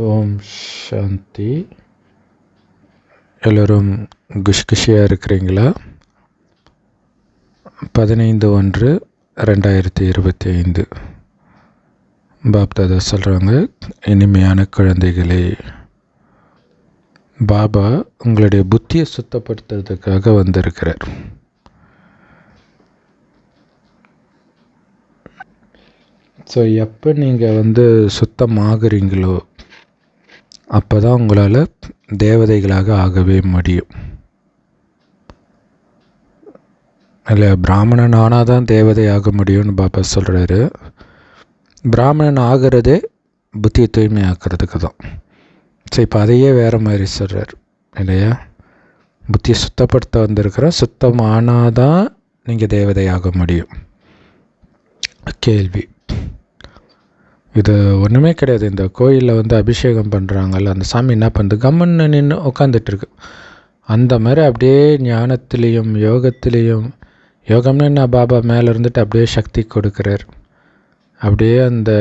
ஓம் சாந்தி. எல்லோரும் குஷியாக இருக்கிறீங்களா? 15/1/2025 பாப்தாதா சொல்கிறாங்க, இனிமையான குழந்தைகளே, பாபா உங்களுடைய புத்தியை சுத்தப்படுத்துறதுக்காக வந்திருக்கிறார். ஸோ எப்போ நீங்கள் சுத்தமாகறீங்களோ அப்போ தான் உங்களால் தேவதைகளாக ஆகவே முடியும். இல்லை, பிராமணன் ஆனால் தான் தேவதை ஆக முடியும்னு பாபா சொல்கிறாரு. பிராமணன் ஆகிறதே புத்தியை தூய்மையாக்கிறதுக்கு தான். ஸோ இப்போ அதையே வேறு மாதிரி சொல்கிறார் இல்லையா? புத்தியை சுத்தப்படுத்த வந்திருக்கிற, சுத்தமானால் தான் நீங்கள் தேவதை ஆக முடியும். கேள்வி: இது ஒன்றுமே கிடையாது. இந்த கோயிலில் அபிஷேகம் பண்ணுறாங்கல்ல, அந்த சாமி என்ன பண்ணுது? கம்மன்னு நின்று உட்காந்துட்ருக்கு. அந்த மாதிரி அப்படியே ஞானத்துலேயும் யோகத்துலேயும், யோகம்னு என்ன, பாபா மேலே இருந்துட்டு அப்படியே சக்தி கொடுக்குறார். அப்படியே அந்த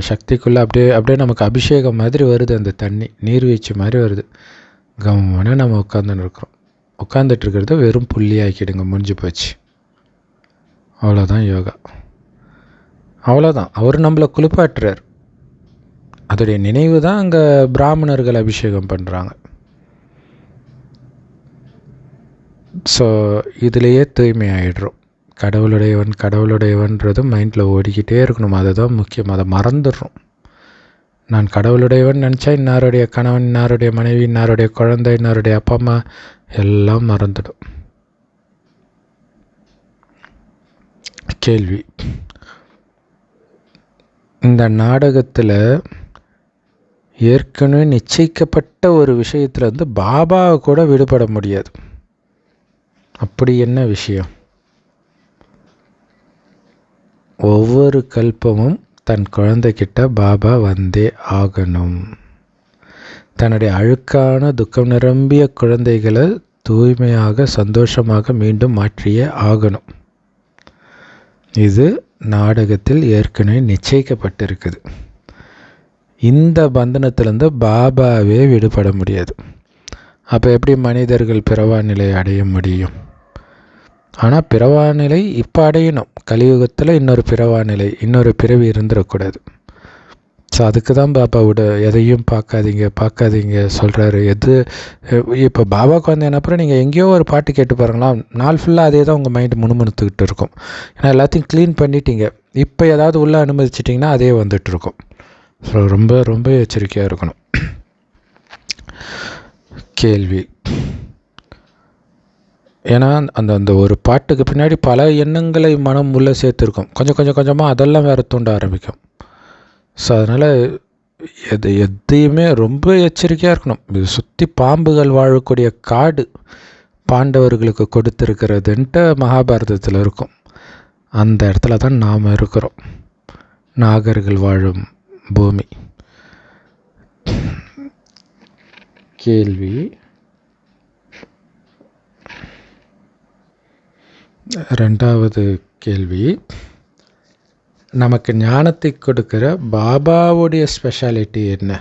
சக்திக்குள்ளே அப்படியே நமக்கு அபிஷேகம் மாதிரி வருது. அந்த தண்ணி நீர்வீழ்ச்சி மாதிரி வருது. கம்மன்னு நம்ம உட்காந்துட்ருக்கிறது வெறும் புள்ளி ஆக்கிடுங்க, முடிஞ்சு போச்சு. அவ்வளோதான் யோகா, அவ்வளோதான். அவர் நம்மளை குளிப்பாட்டுறார். அதோடைய நினைவு தான் அங்கே பிராமணர்கள் அபிஷேகம் பண்ணுறாங்க. ஸோ இதிலேயே தூய்மை ஆகிடுறோம். கடவுளுடையவன்றது மைண்டில் ஓடிக்கிட்டே இருக்கணும். அதுதான் முக்கியம். அதை மறந்துடுறோம். நான் கடவுளுடையவன் நினச்சா இன்னாருடைய கணவன், இன்னாருடைய மனைவி, இன்னாருடைய குழந்தை, இன்னாருடைய அப்பா அம்மா எல்லாம் மறந்துடும். கேள்வி: இந்த நாடகத்தில் ஏற்கனவே நிச்சயிக்கப்பட்ட ஒரு விஷயத்தில் பாபாவை கூட விடுபட முடியாது. அப்படி என்ன விஷயம்? ஒவ்வொரு கல்பமும் தன் குழந்தைகிட்ட பாபா வந்தே ஆகணும். தன்னுடைய அழுக்கான துக்கம் நிரம்பிய குழந்தைகளை தூய்மையாக சந்தோஷமாக மீண்டும் மாற்றியே ஆகணும். இது நாடகத்தில் ஏற்கனவே நிச்சயிக்கப்பட்டிருக்குது. இந்த பந்தனத்திலேருந்து பாபாவே விடுபட முடியாது. அப்போ எப்படி மனிதர்கள் பிறவா நிலை அடைய முடியும்? ஆனால் பிறவா நிலை இப்போ அடையணும். கலியுகத்தில் இன்னொரு பிறவா நிலை, இன்னொரு பிறவி இருந்துடக்கூடாது. ஸோ அதுக்கு தான் பாபாவோட எதையும் பார்க்காதீங்க சொல்கிறாரு. இப்போ பாபாவுக்கு அப்புறம் நீங்கள் எங்கேயோ ஒரு பாட்டு கேட்டு பாருங்களா, நாள் ஃபுல்லாக அதே தான் உங்கள் மைண்டு முணுமுணுத்துக்கிட்டு இருக்கும். ஏன்னா எல்லாத்தையும் க்ளீன் பண்ணிட்டீங்க. இப்போ ஏதாவது உள்ளே அனுமதிச்சிட்டிங்கன்னா அதே வந்துட்டுருக்கும். ஸோ ரொம்ப ரொம்ப எச்சரிக்கையாக இருக்கணும். கேள்வி: ஏன்னா அந்த ஒரு பாட்டுக்கு பின்னாடி பல எண்ணங்களை மனம் உள்ளே சேர்த்துருக்கும். கொஞ்சமாக அதெல்லாம் வேறு தூண்ட ஆரம்பிக்கும். ஸோ அதனால் எதையுமே ரொம்ப எச்சரிக்கையாக இருக்கணும். இது சுற்றி பாம்புகள் வாழக்கூடிய காடு பாண்டவர்களுக்கு கொடுத்துருக்கிறதுன்ட்டு மகாபாரதத்தில் இருக்கும். அந்த இடத்துல தான் நாம் இருக்கிறோம். நாகர்கள் வாழும் பூமி. கேள்வி: ரெண்டாவது கேள்வி: நமக்கு ஞானத்தை கொடுக்குற பாபாவுடைய ஸ்பெஷாலிட்டி என்ன?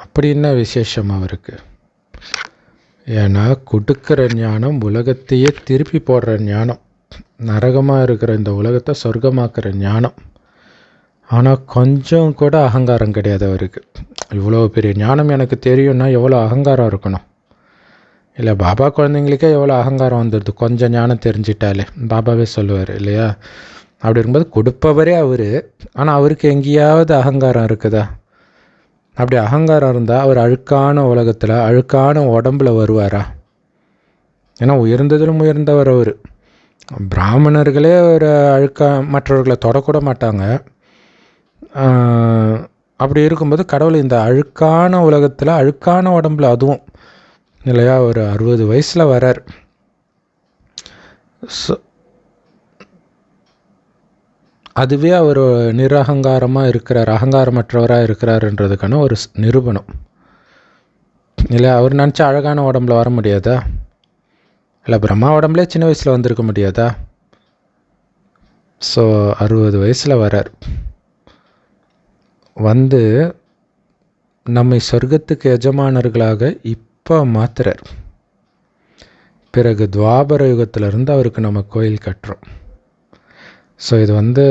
அப்படி என்ன விசேஷம் அவருக்கு? ஏன்னா கொடுக்குற ஞானம் உலகத்தையே திருப்பி போடுற ஞானம், நரகமாக இருக்கிற இந்த உலகத்தை சொர்க்கமாக்குற ஞானம். ஆனால் கொஞ்சம் கூட அகங்காரம் கிடையாது அவருக்கு. இவ்வளோ பெரிய ஞானம் எனக்கு தெரியும்னா எவ்வளோ அகங்காரம் இருக்கணும்? இல்லை, பாபா குழந்தைங்களுக்கே எவ்வளோ அகங்காரம் வந்துடுது கொஞ்சம் ஞானம் தெரிஞ்சிட்டாலே. பாபாவே சொல்லுவார் இல்லையா? அப்படி இருக்கும்போது கொடுப்பவரே அவர். ஆனால் அவருக்கு எங்கேயாவது அகங்காரம் இருக்குதா? அப்படி அகங்காரம் இருந்தால் அவர் அழுக்கான உலகத்தில் அழுக்கான உடம்புல வருவாரா? ஏன்னா உயர்ந்ததிலும் உயர்ந்தவர் அவர். பிராமணர்களே ஒரு மற்றவர்களை தொடக்கூட மாட்டாங்க. அப்படி இருக்கும்போது கடவுள் இந்த அழுக்கான உலகத்தில் அழுக்கான உடம்புல, அதுவும் இல்லையா, ஒரு 60 வயசில் வரார். அதுவே அவர் நிரகங்காரமாக இருக்கிறார், அகங்காரமற்றவராக இருக்கிறாருன்றதுக்கான ஒரு நிரூபணம் இல்லை? அவர் நினச்சா அழகான உடம்புல வர முடியாதா? இல்லை, பிரம்மா உடம்புலே சின்ன வயசில் வந்திருக்க முடியாதா? ஸோ 60 வயசில் வரார். நம்மை சொர்க்கத்துக்கு எஜமானர்களாக இப்போ மாத்துறார். பிறகு துவாபர யுகத்திலிருந்து அவருக்கு நம்ம கோயில் கட்டுறோம். ஸோ இது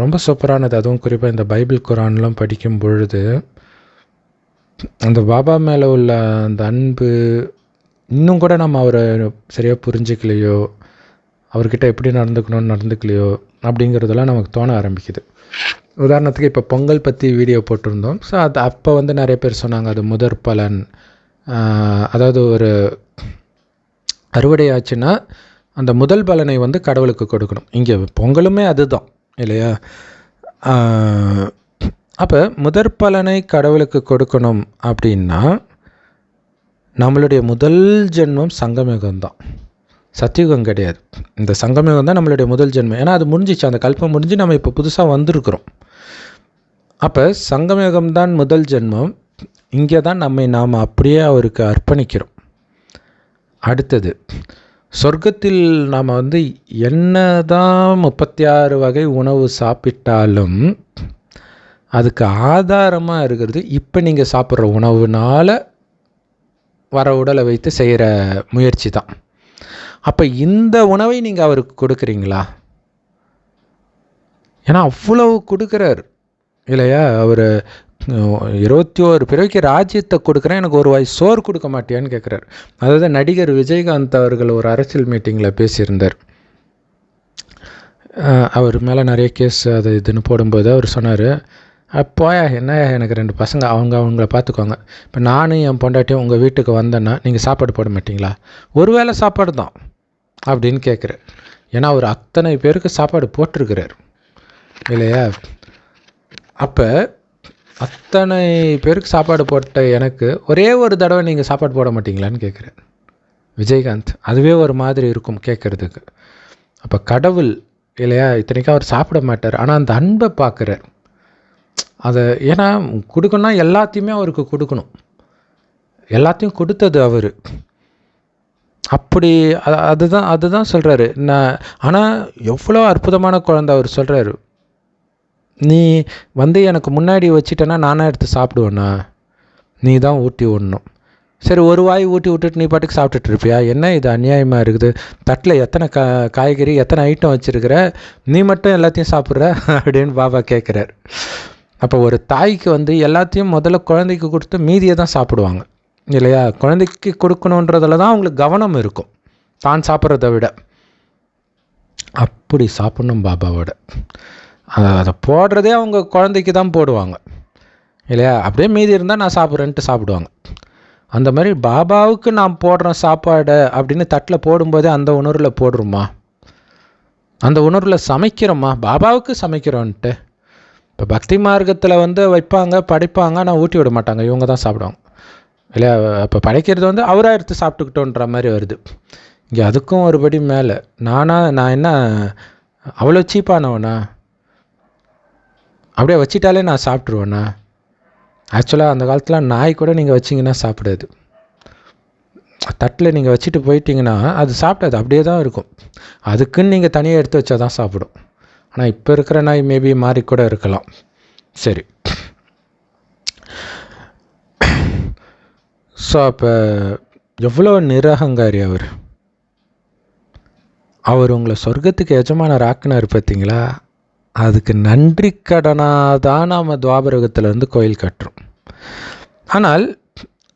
ரொம்ப சூப்பரானது. அதுவும் குறிப்பாக இந்த பைபிள் குரான்லாம் படிக்கும் பொழுது அந்த பாபா மேலே உள்ள அந்த அன்பு இன்னும் கூட நம்ம அவரை சரியாக புரிஞ்சிக்கலையோ, அவர்கிட்ட எப்படி நடந்துக்கலையோ அப்படிங்கிறதெல்லாம் நமக்கு தோண ஆரம்பிக்குது. உதாரணத்துக்கு இப்போ பொங்கல் பற்றி வீடியோ போட்டிருந்தோம். ஸோ அது அப்போ நிறைய பேர் சொன்னாங்க அது முதற் பலன். அதாவது ஒரு அறுவடை ஆச்சுன்னா அந்த முதல் பலனை கடவுளுக்கு கொடுக்கணும். இங்கே பொங்கலுமே அதுதான் இல்லையா? அப்போ முதற் பலனை கடவுளுக்கு கொடுக்கணும் அப்படின்னா நம்மளுடைய முதல் ஜென்மம் சங்கமயுகம் தான், சத்தியுகம் கிடையாது. இந்த சங்கமயுகம் தான் நம்மளுடைய முதல் ஜென்மம். ஏன்னா அது முடிஞ்சிச்சு, அந்த கல்பம் முடிஞ்சு நம்ம இப்போ புதுசாக வந்திருக்கிறோம். அப்போ சங்கமயுகம் தான் முதல் ஜென்மம். இங்கே தான் நாம் அப்படியே அவருக்கு அர்ப்பணிக்கிறோம். அடுத்தது சொர்க்கத்தில் நாம் என்ன தான் 36 வகை உணவு சாப்பிட்டாலும் அதுக்கு ஆதாரமாக இருக்கிறது இப்போ நீங்கள் சாப்பிட்ற உணவுனால் வர உடலை வைத்து செய்கிற முயற்சி தான். அப்போ இந்த உணவை நீங்கள் அவருக்கு கொடுக்குறீங்களா? ஏன்னா அவ்வளவு கொடுக்குறார் இல்லையா? அவர் 21 பிறவிக்கு ராஜ்யத்தை கொடுக்குறேன், எனக்கு ஒரு வாய் சோறு கொடுக்க மாட்டியான்னு கேட்குறாரு. அதாவது நடிகர் விஜயகாந்த் அவர்கள் ஒரு அரசியல் மீட்டிங்கில் பேசியிருந்தார். அவர் மேலே நிறைய கேஸ் அது இதுன்னு போடும்போது அவர் சொன்னார், அப்போயா என்னையா எனக்கு 2 பசங்க, அவங்கள பார்த்துக்கோங்க. இப்போ நானும் என் பொண்டாட்டியும் உங்கள் வீட்டுக்கு வந்தேன்னா நீங்கள் சாப்பாடு போட மாட்டிங்களா? ஒரு வேளை சாப்பாடு தான் அப்படின்னு கேட்குறார். ஏன்னா அவர் அத்தனை பேருக்கு சாப்பாடு போட்டிருக்கிறார் இல்லையா? அப்போ அத்தனை பேருக்கு சாப்பாடு போட்ட எனக்கு ஒரே ஒரு தடவை நீங்கள் சாப்பாடு போட மாட்டிங்களான்னு கேட்குறார் விஜயகாந்த். அதுவே ஒரு மாதிரி இருக்கும் கேட்குறதுக்கு. அப்போ கடவுள் இல்லையா, இத்தனைக்கும் அவர் சாப்பிட மாட்டார், ஆனால் அந்த அன்பை பார்க்குறார். அதை ஏன்னா கொடுக்கணும்னா எல்லாத்தையுமே அவருக்கு கொடுக்கணும், எல்லாத்தையும் கொடுத்தது அவர். அப்படி அதுதான் சொல்கிறாரு. ஆனால் எவ்வளோ அற்புதமான குழந்தை அவர் சொல்கிறாரு. நீ எனக்கு முன்னாடி வச்சிட்டேன்னா நானே எடுத்து சாப்பிடுவேண்ணா, நீ தான் ஊட்டி விடணும். சரி, ஒரு வாய் ஊட்டி விட்டுட்டு நீ பாட்டுக்கு சாப்பிட்டுட்டு இருப்பியா? என்ன இது அநியாயமாக இருக்குது? தட்டில் எத்தனை காய்கறி எத்தனை ஐட்டம் வச்சுருக்கிற, நீ மட்டும் எல்லாத்தையும் சாப்பிட்ற அப்படின்னு பாபா கேட்குறார். அப்போ ஒரு தாய்க்கு எல்லாத்தையும் முதல்ல குழந்தைக்கு கொடுத்து மீதியை தான் சாப்பிடுவாங்க இல்லையா? குழந்தைக்கு கொடுக்கணுன்றதில் தான் அவங்களுக்கு கவனம் இருக்கும், தான் சாப்பிட்றத விட. அப்படி சாப்பிட்ணும் பாபாவோட. அதை போடுறதே அவங்க குழந்தைக்கு தான் போடுவாங்க இல்லையா? அப்படியே மீதி இருந்தால் நான் சாப்பிட்றேன்ட்டு சாப்பிடுவாங்க. அந்த மாதிரி பாபாவுக்கு நான் போடுறேன் சாப்பாடு அப்படின்னு தட்டில் போடும்போதே அந்த உணர்வில் போடுறோமா, அந்த உணர்வில் சமைக்கிறோமா, பாபாவுக்கு சமைக்கிறோன்ட்டு. இப்போ பக்தி மார்க்கத்தில் வைப்பாங்க படைப்பாங்க, ஆனால் ஊட்டி விட மாட்டாங்க, இவங்க தான் சாப்பிடுவாங்க இல்லையா? அப்போ படைக்கிறது அவராக எடுத்து சாப்பிட்டுக்கிட்டோன்ற மாதிரி வருது. இங்கே அதுக்கும் ஒருபடி மேலே நான் என்ன அவ்வளோ சீப்பானவனா? அப்படியே வச்சிட்டாலே நான் சாப்பிட்ருவேண்ணா? ஆக்சுவலாக அந்த காலத்தில் நாய் கூட நீங்கள் வச்சிங்கன்னா சாப்பிடாது. தட்டில் நீங்கள் வச்சுட்டு போயிட்டீங்கன்னா அது சாப்பிடாது, அப்படியே தான் இருக்கும். அதுக்குன்னு நீங்கள் தனியாக எடுத்து வச்சா தான் சாப்பிடும். ஆனால் இப்போ இருக்கிற நாய் மேபி மாறி கூட இருக்கலாம். சரி, ஸோ அப்போ எவ்வளோ நிரகங்காரி அவர் உங்களை சொர்க்கத்துக்கு எஜமானர் ஆக்குனார் பார்த்தீங்களா? அதுக்கு நன்றி கடனாக தான் நாம் துவாபரகத்திலேருந்து கோயில் கட்டுறோம். ஆனால்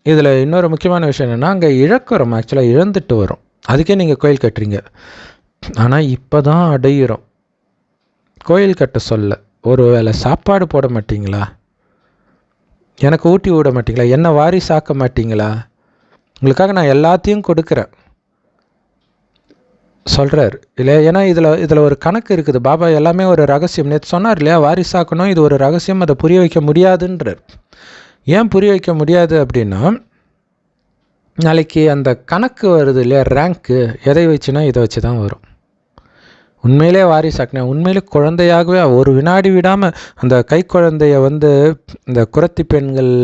இதில் இன்னொரு முக்கியமான விஷயம் என்னென்னா, அங்கே இழக்கிறோம், ஆக்சுவலாக இழந்துட்டு வரோம், அதுக்கே நீங்கள் கோயில் கட்டுறீங்க. ஆனால் இப்போ தான் அடையிறோம். கோயில் கட்ட சொல்ல ஒரு வேளை சாப்பாடு போட மாட்டிங்களா? எனக்கு ஊட்டி விட மாட்டிங்களா? என்ன வாரிசாக்க மாட்டிங்களா? உங்களுக்காக நான் எல்லாத்தையும் கொடுக்குறேன் சொல்கிறார் இல்லையா? ஏன்னா இதில் ஒரு கணக்கு இருக்குது. பாபா எல்லாமே ஒரு ரகசியம். நேற்று சொன்னார் இல்லையா, வாரிசாக்கணும், இது ஒரு ரகசியம், அதை புரிய வைக்க முடியாதுன்றார். ஏன் புரிய வைக்க முடியாது அப்படின்னா, நாளைக்கு அந்த கணக்கு வருது இல்லையா, ரேங்க்கு, எதை வச்சுன்னா இதை வச்சு தான் வரும். உண்மையிலே வாரிசாக்கினேன், உண்மையிலே குழந்தையாகவே ஒரு வினாடி விடாமல் அந்த கை குழந்தைய இந்த குறத்தி பெண்கள்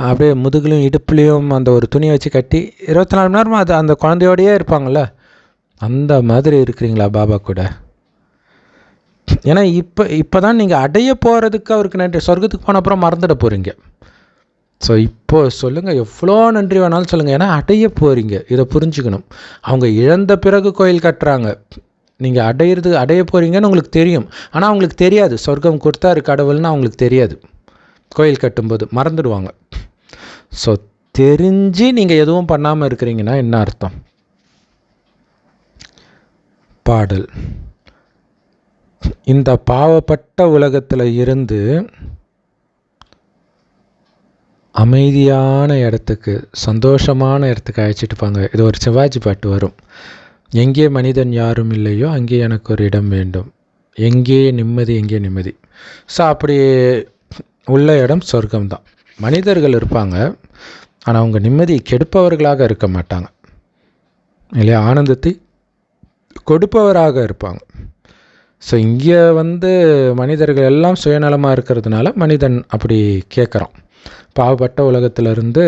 அப்படியே முதுகுலையும் இடுப்புலையும் அந்த ஒரு துணியை வச்சு கட்டி 24 மணி நேரமாக அது அந்த குழந்தையோடையே இருப்பாங்கள்ல, அந்த மாதிரி இருக்கிறீங்களா பாபா கூட? ஏன்னா இப்போ தான் நீங்கள் அடைய போகிறதுக்கு அவருக்கு நன்றி. சொர்க்கத்துக்கு போன அப்புறம் மறந்துட போகிறீங்க. ஸோ இப்போது சொல்லுங்கள், எவ்வளோ நன்றி வேணாலும் சொல்லுங்கள், ஏன்னா அடைய போகிறீங்க. இதை புரிஞ்சுக்கணும். அவங்க இழந்த பிறகு கோயில் கட்டுறாங்க, நீங்கள் அடைய போகிறீங்கன்னு உங்களுக்கு தெரியும். ஆனால் அவங்களுக்கு தெரியாது சொர்க்கம் கொடுத்தாரு கடவுள்னு அவங்களுக்கு தெரியாது. கோயில் கட்டும்போது மறந்துடுவாங்க. ஸோ தெரிஞ்சு நீங்கள் எதுவும் பண்ணாமல் இருக்கிறீங்கன்னா என்ன அர்த்தம்? பாடல். இந்த பாவப்பட்ட உலகத்தில் இருந்து அமைதியான இடத்துக்கு, சந்தோஷமான இடத்துக்கு அழைச்சிட்டு போங்க. இது ஒரு சிவாஜி பாட்டு வரும். எங்கே மனிதன் யாரும் இல்லையோ அங்கே எனக்கு ஒரு இடம் வேண்டும், எங்கே நிம்மதி எங்கே நிம்மதி. ஸோ அப்படி உள்ள இடம் சொர்க்கம்தான். மனிதர்கள் இருப்பாங்க, ஆனால் அவங்க நிம்மதி கெடுப்பவர்களாக இருக்க மாட்டாங்க இல்லையா, ஆனந்தத்தை கொடுப்பவராக இருப்பாங்க. ஸோ இங்கே மனிதர்கள் எல்லாம் சுயநலமாக இருக்கிறதுனால மனிதன் அப்படி கேட்குறான், பாவப்பட்ட உலகத்திலிருந்து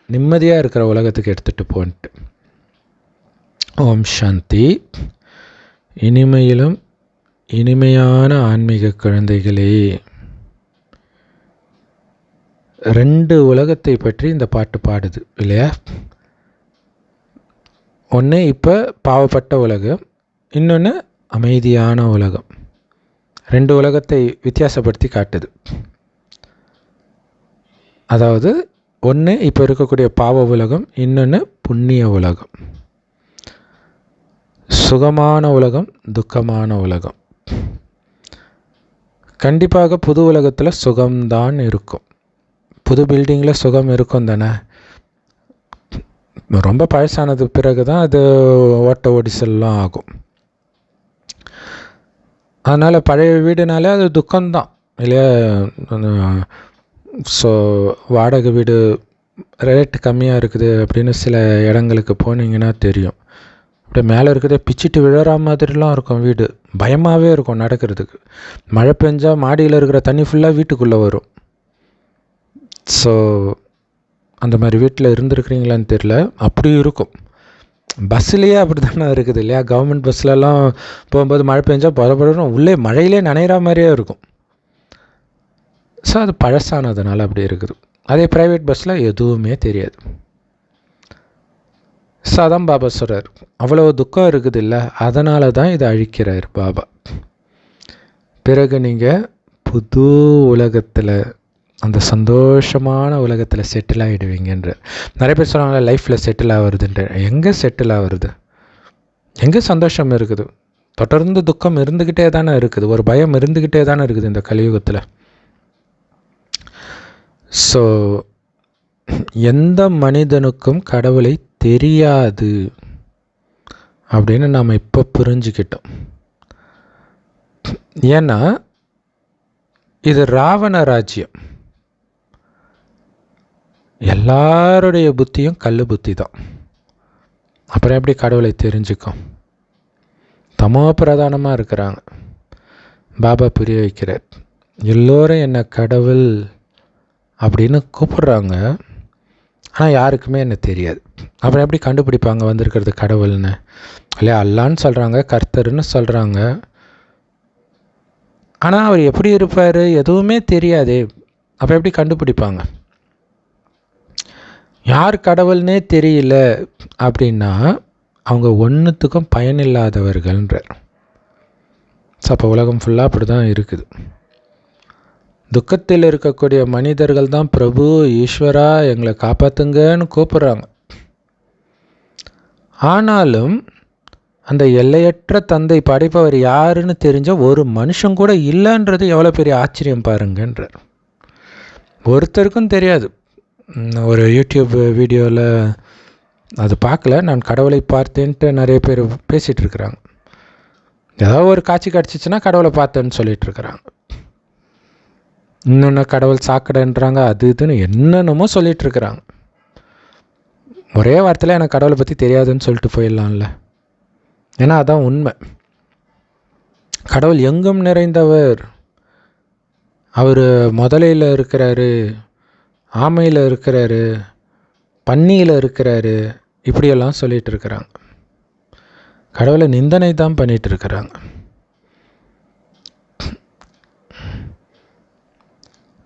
நிம்மதியாக இருக்கிற உலகத்துக்கு எடுத்துகிட்டு போன்ட்டு. ஓம் சாந்தி. இனிமையிலும் இனிமையான ஆன்மீக குழந்தைகளே, 2 உலகத்தை பற்றி இந்த பாட்டு பாடுது இல்லையா? ஒன்று இப்போ பாவப்பட்ட உலகம், இன்னொன்று அமைதியான உலகம். 2 உலகத்தை வித்தியாசப்படுத்தி காட்டுது. அதாவது ஒன்று இப்போ இருக்கக்கூடிய பாவ உலகம், இன்னொன்று புண்ணிய உலகம். சுகமான உலகம், துக்கமான உலகம். கண்டிப்பாக புது உலகத்தில் சுகம்தான் இருக்கும். புது பில்டிங்கில் சுகம் இருக்கும் தானே. ரொம்ப பழசானது பிறகு தான் அது ஓட்ட ஓடிசல்லாம் ஆகும். அதனால் பழைய வீடுனாலே அது துக்கம்தான் இல்லையா? ஸோ வாடகை வீடு ரேட்டு கம்மியாக இருக்குது அப்படின்னு சில இடங்களுக்கு போனீங்கன்னா தெரியும். அப்படியே மேலே இருக்கிறதே பிச்சுட்டு விழற மாதிரிலாம் இருக்கும் வீடு. பயமாகவே இருக்கும் நடக்கிறதுக்கு. மழை பெஞ்சால் மாடியில் இருக்கிற தண்ணி ஃபுல்லாக வீட்டுக்குள்ளே வரும். ஸோ அந்த மாதிரி வீட்டில் இருந்துருக்குறீங்களான்னு தெரில, அப்படி இருக்கும். பஸ்ஸுலேயே அப்படி தானே இருக்குது இல்லையா? கவர்மெண்ட் பஸ்லலாம் போகும்போது மழை பெஞ்சால் பரபரன்னு உள்ளே மழையிலே நனைகிற மாதிரியே இருக்கும். ஸோ அது பழசானதுனால அப்படி இருக்குது. அதே ப்ரைவேட் பஸ்ஸில் எதுவுமே தெரியாது. ஸோ அதான் பாபா சொல்கிறார், அவ்வளோ துக்கம் இருக்குது இல்லை, அதனால தான் இதை அழிக்கிறார் பாபா. பிறகு நீங்கள் புது உலகத்தில், அந்த சந்தோஷமான உலகத்தில் செட்டில் ஆகிடுவீங்கன்ற. நிறைய பேர் சொல்லுவாங்க லைஃப்பில் செட்டில் ஆகுறதுன்ற. எங்கே செட்டில் ஆகுறது? எங்கே சந்தோஷம் இருக்குது? தொடர்ந்து துக்கம் இருந்துக்கிட்டே தானே இருக்குது, ஒரு பயம் இருந்துக்கிட்டே தானே இருக்குது இந்த கலியுகத்தில். ஸோ எந்த மனிதனுக்கும் கடவுளை தெரியாது அப்படின்னு நாம் இப்போ புரிஞ்சுக்கிட்டோம். ஏன்னா இது ராவண ராஜ்யம். எல்லாருடைய புத்தியும் கல் புத்தி தான். அப்புறம் எப்படி கடவுளை தெரிஞ்சுக்கும்? தமோ பிரதானமாக இருக்கிறாங்க. பாபா புரிய வைக்கிறார், எல்லோரும் என்னை கடவுள் அப்படின்னு கூப்பிடுறாங்க, ஆனால் யாருக்குமே என்ன தெரியாது. அப்புறம் எப்படி கண்டுபிடிப்பாங்க வந்திருக்கிறது கடவுள்னு இல்லையா? அல்லான்னு சொல்கிறாங்க, கர்த்தர்னு சொல்கிறாங்க, ஆனால் அவர் எப்படி இருப்பார் எதுவுமே தெரியாதே. அப்போ எப்படி கண்டுபிடிப்பாங்க? யார் கடவுள்னே தெரியல அப்படின்னா அவங்க ஒன்றுத்துக்கும் பயனில்லாதவர்கள்ன்றார். ஸோ அப்போ உலகம் ஃபுல்லாக அப்படி தான் இருக்குது. துக்கத்தில் இருக்கக்கூடிய மனிதர்கள் தான் பிரபு ஈஸ்வரா எங்களை காப்பாற்றுங்கன்னு கூப்பிட்றாங்க. ஆனாலும் அந்த எல்லையற்ற தந்தை படைப்பவர் யாருன்னு தெரிஞ்ச ஒரு மனுஷன் கூட இல்லைன்றது எவ்வளோ பெரிய ஆச்சரியம் பாருங்கன்றார். ஒருத்தருக்கும் தெரியாது. ஒரு யூடியூப் வீடியோவில் அது பார்க்கல, நான் கடவுளை பார்த்தேன்ட்டு நிறைய பேர் பேசிகிட்டு இருக்கிறாங்க. ஏதாவது ஒரு காட்சி கிடச்சிச்சின்னா கடவுளை பார்த்தேன்னு சொல்லிகிட்டு இருக்கிறாங்க. இன்னொன்று கடவுள் சாக்கடைன்றாங்க, அது இதுன்னு என்னென்னமோ சொல்லிகிட்டு இருக்கிறாங்க. ஒரே வார்த்தையில் எனக்கு கடவுளை பற்றி தெரியாதுன்னு சொல்லிட்டு போயிடலாம்ல. ஏன்னா அதான் உண்மை. கடவுள் எங்கும் நிறைந்தவர். அவர் முதலையில் இருக்கிறாரு, ஆமையில் இருக்கிறாரு, பன்னியில் இருக்கிறாரு, இப்படியெல்லாம் சொல்லிகிட்டு இருக்கிறாங்க. கடவுளை நிந்தனை தான் பண்ணிகிட்டு இருக்கிறாங்க.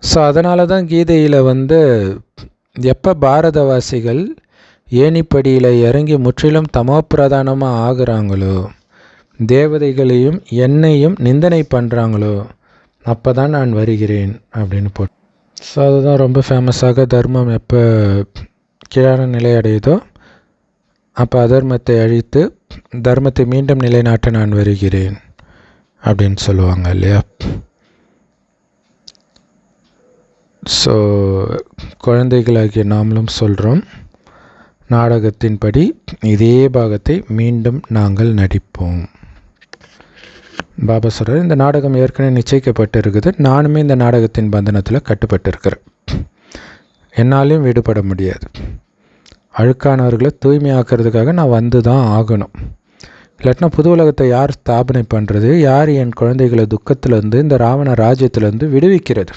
ஸோ அதனால தான் கீதையில் எப்போ பாரதவாசிகள் ஏணிப்படியில் இறங்கி முற்றிலும் தமோப்பிரதானமாக ஆகுறாங்களோ, தேவதைகளையும் என்னையும் நிந்தனை பண்ணுறாங்களோ, அப்போ தான் நான் வருகிறேன் அப்படின்னு போட்டு. ஸோ அதுதான் ரொம்ப ஃபேமஸாக தர்மம் எப்போ கீழான நிலை அடையுதோ அப்போ அதர்மத்தை அழித்து தர்மத்தை மீண்டும் நிலைநாட்ட நான் வருகிறேன் அப்படின்னு சொல்லுவாங்க இல்லையா. ஸோ குழந்தைகளாகிய நாமளும் சொல்கிறோம், நாடகத்தின்படி இதே பாகத்தை மீண்டும் நாங்கள் நடிப்போம். பாபா சொல்கிறார், இந்த நாடகம் ஏற்கனவே நிச்சயிக்கப்பட்டு இருக்குது, நானுமே இந்த நாடகத்தின் பந்தனத்தில் கட்டுப்பட்டு இருக்கிறேன், என்னாலையும் விடுபட முடியாது. அழுக்கானவர்களை தூய்மையாக்கிறதுக்காக நான் வந்து தான் ஆகணும். இல்லாட்டினா புது உலகத்தை யார் ஸ்தாபனை பண்ணுறது, யார் என் குழந்தைகளை துக்கத்திலேருந்து இந்த ராவண ராஜ்யத்திலேருந்து விடுவிக்கிறது,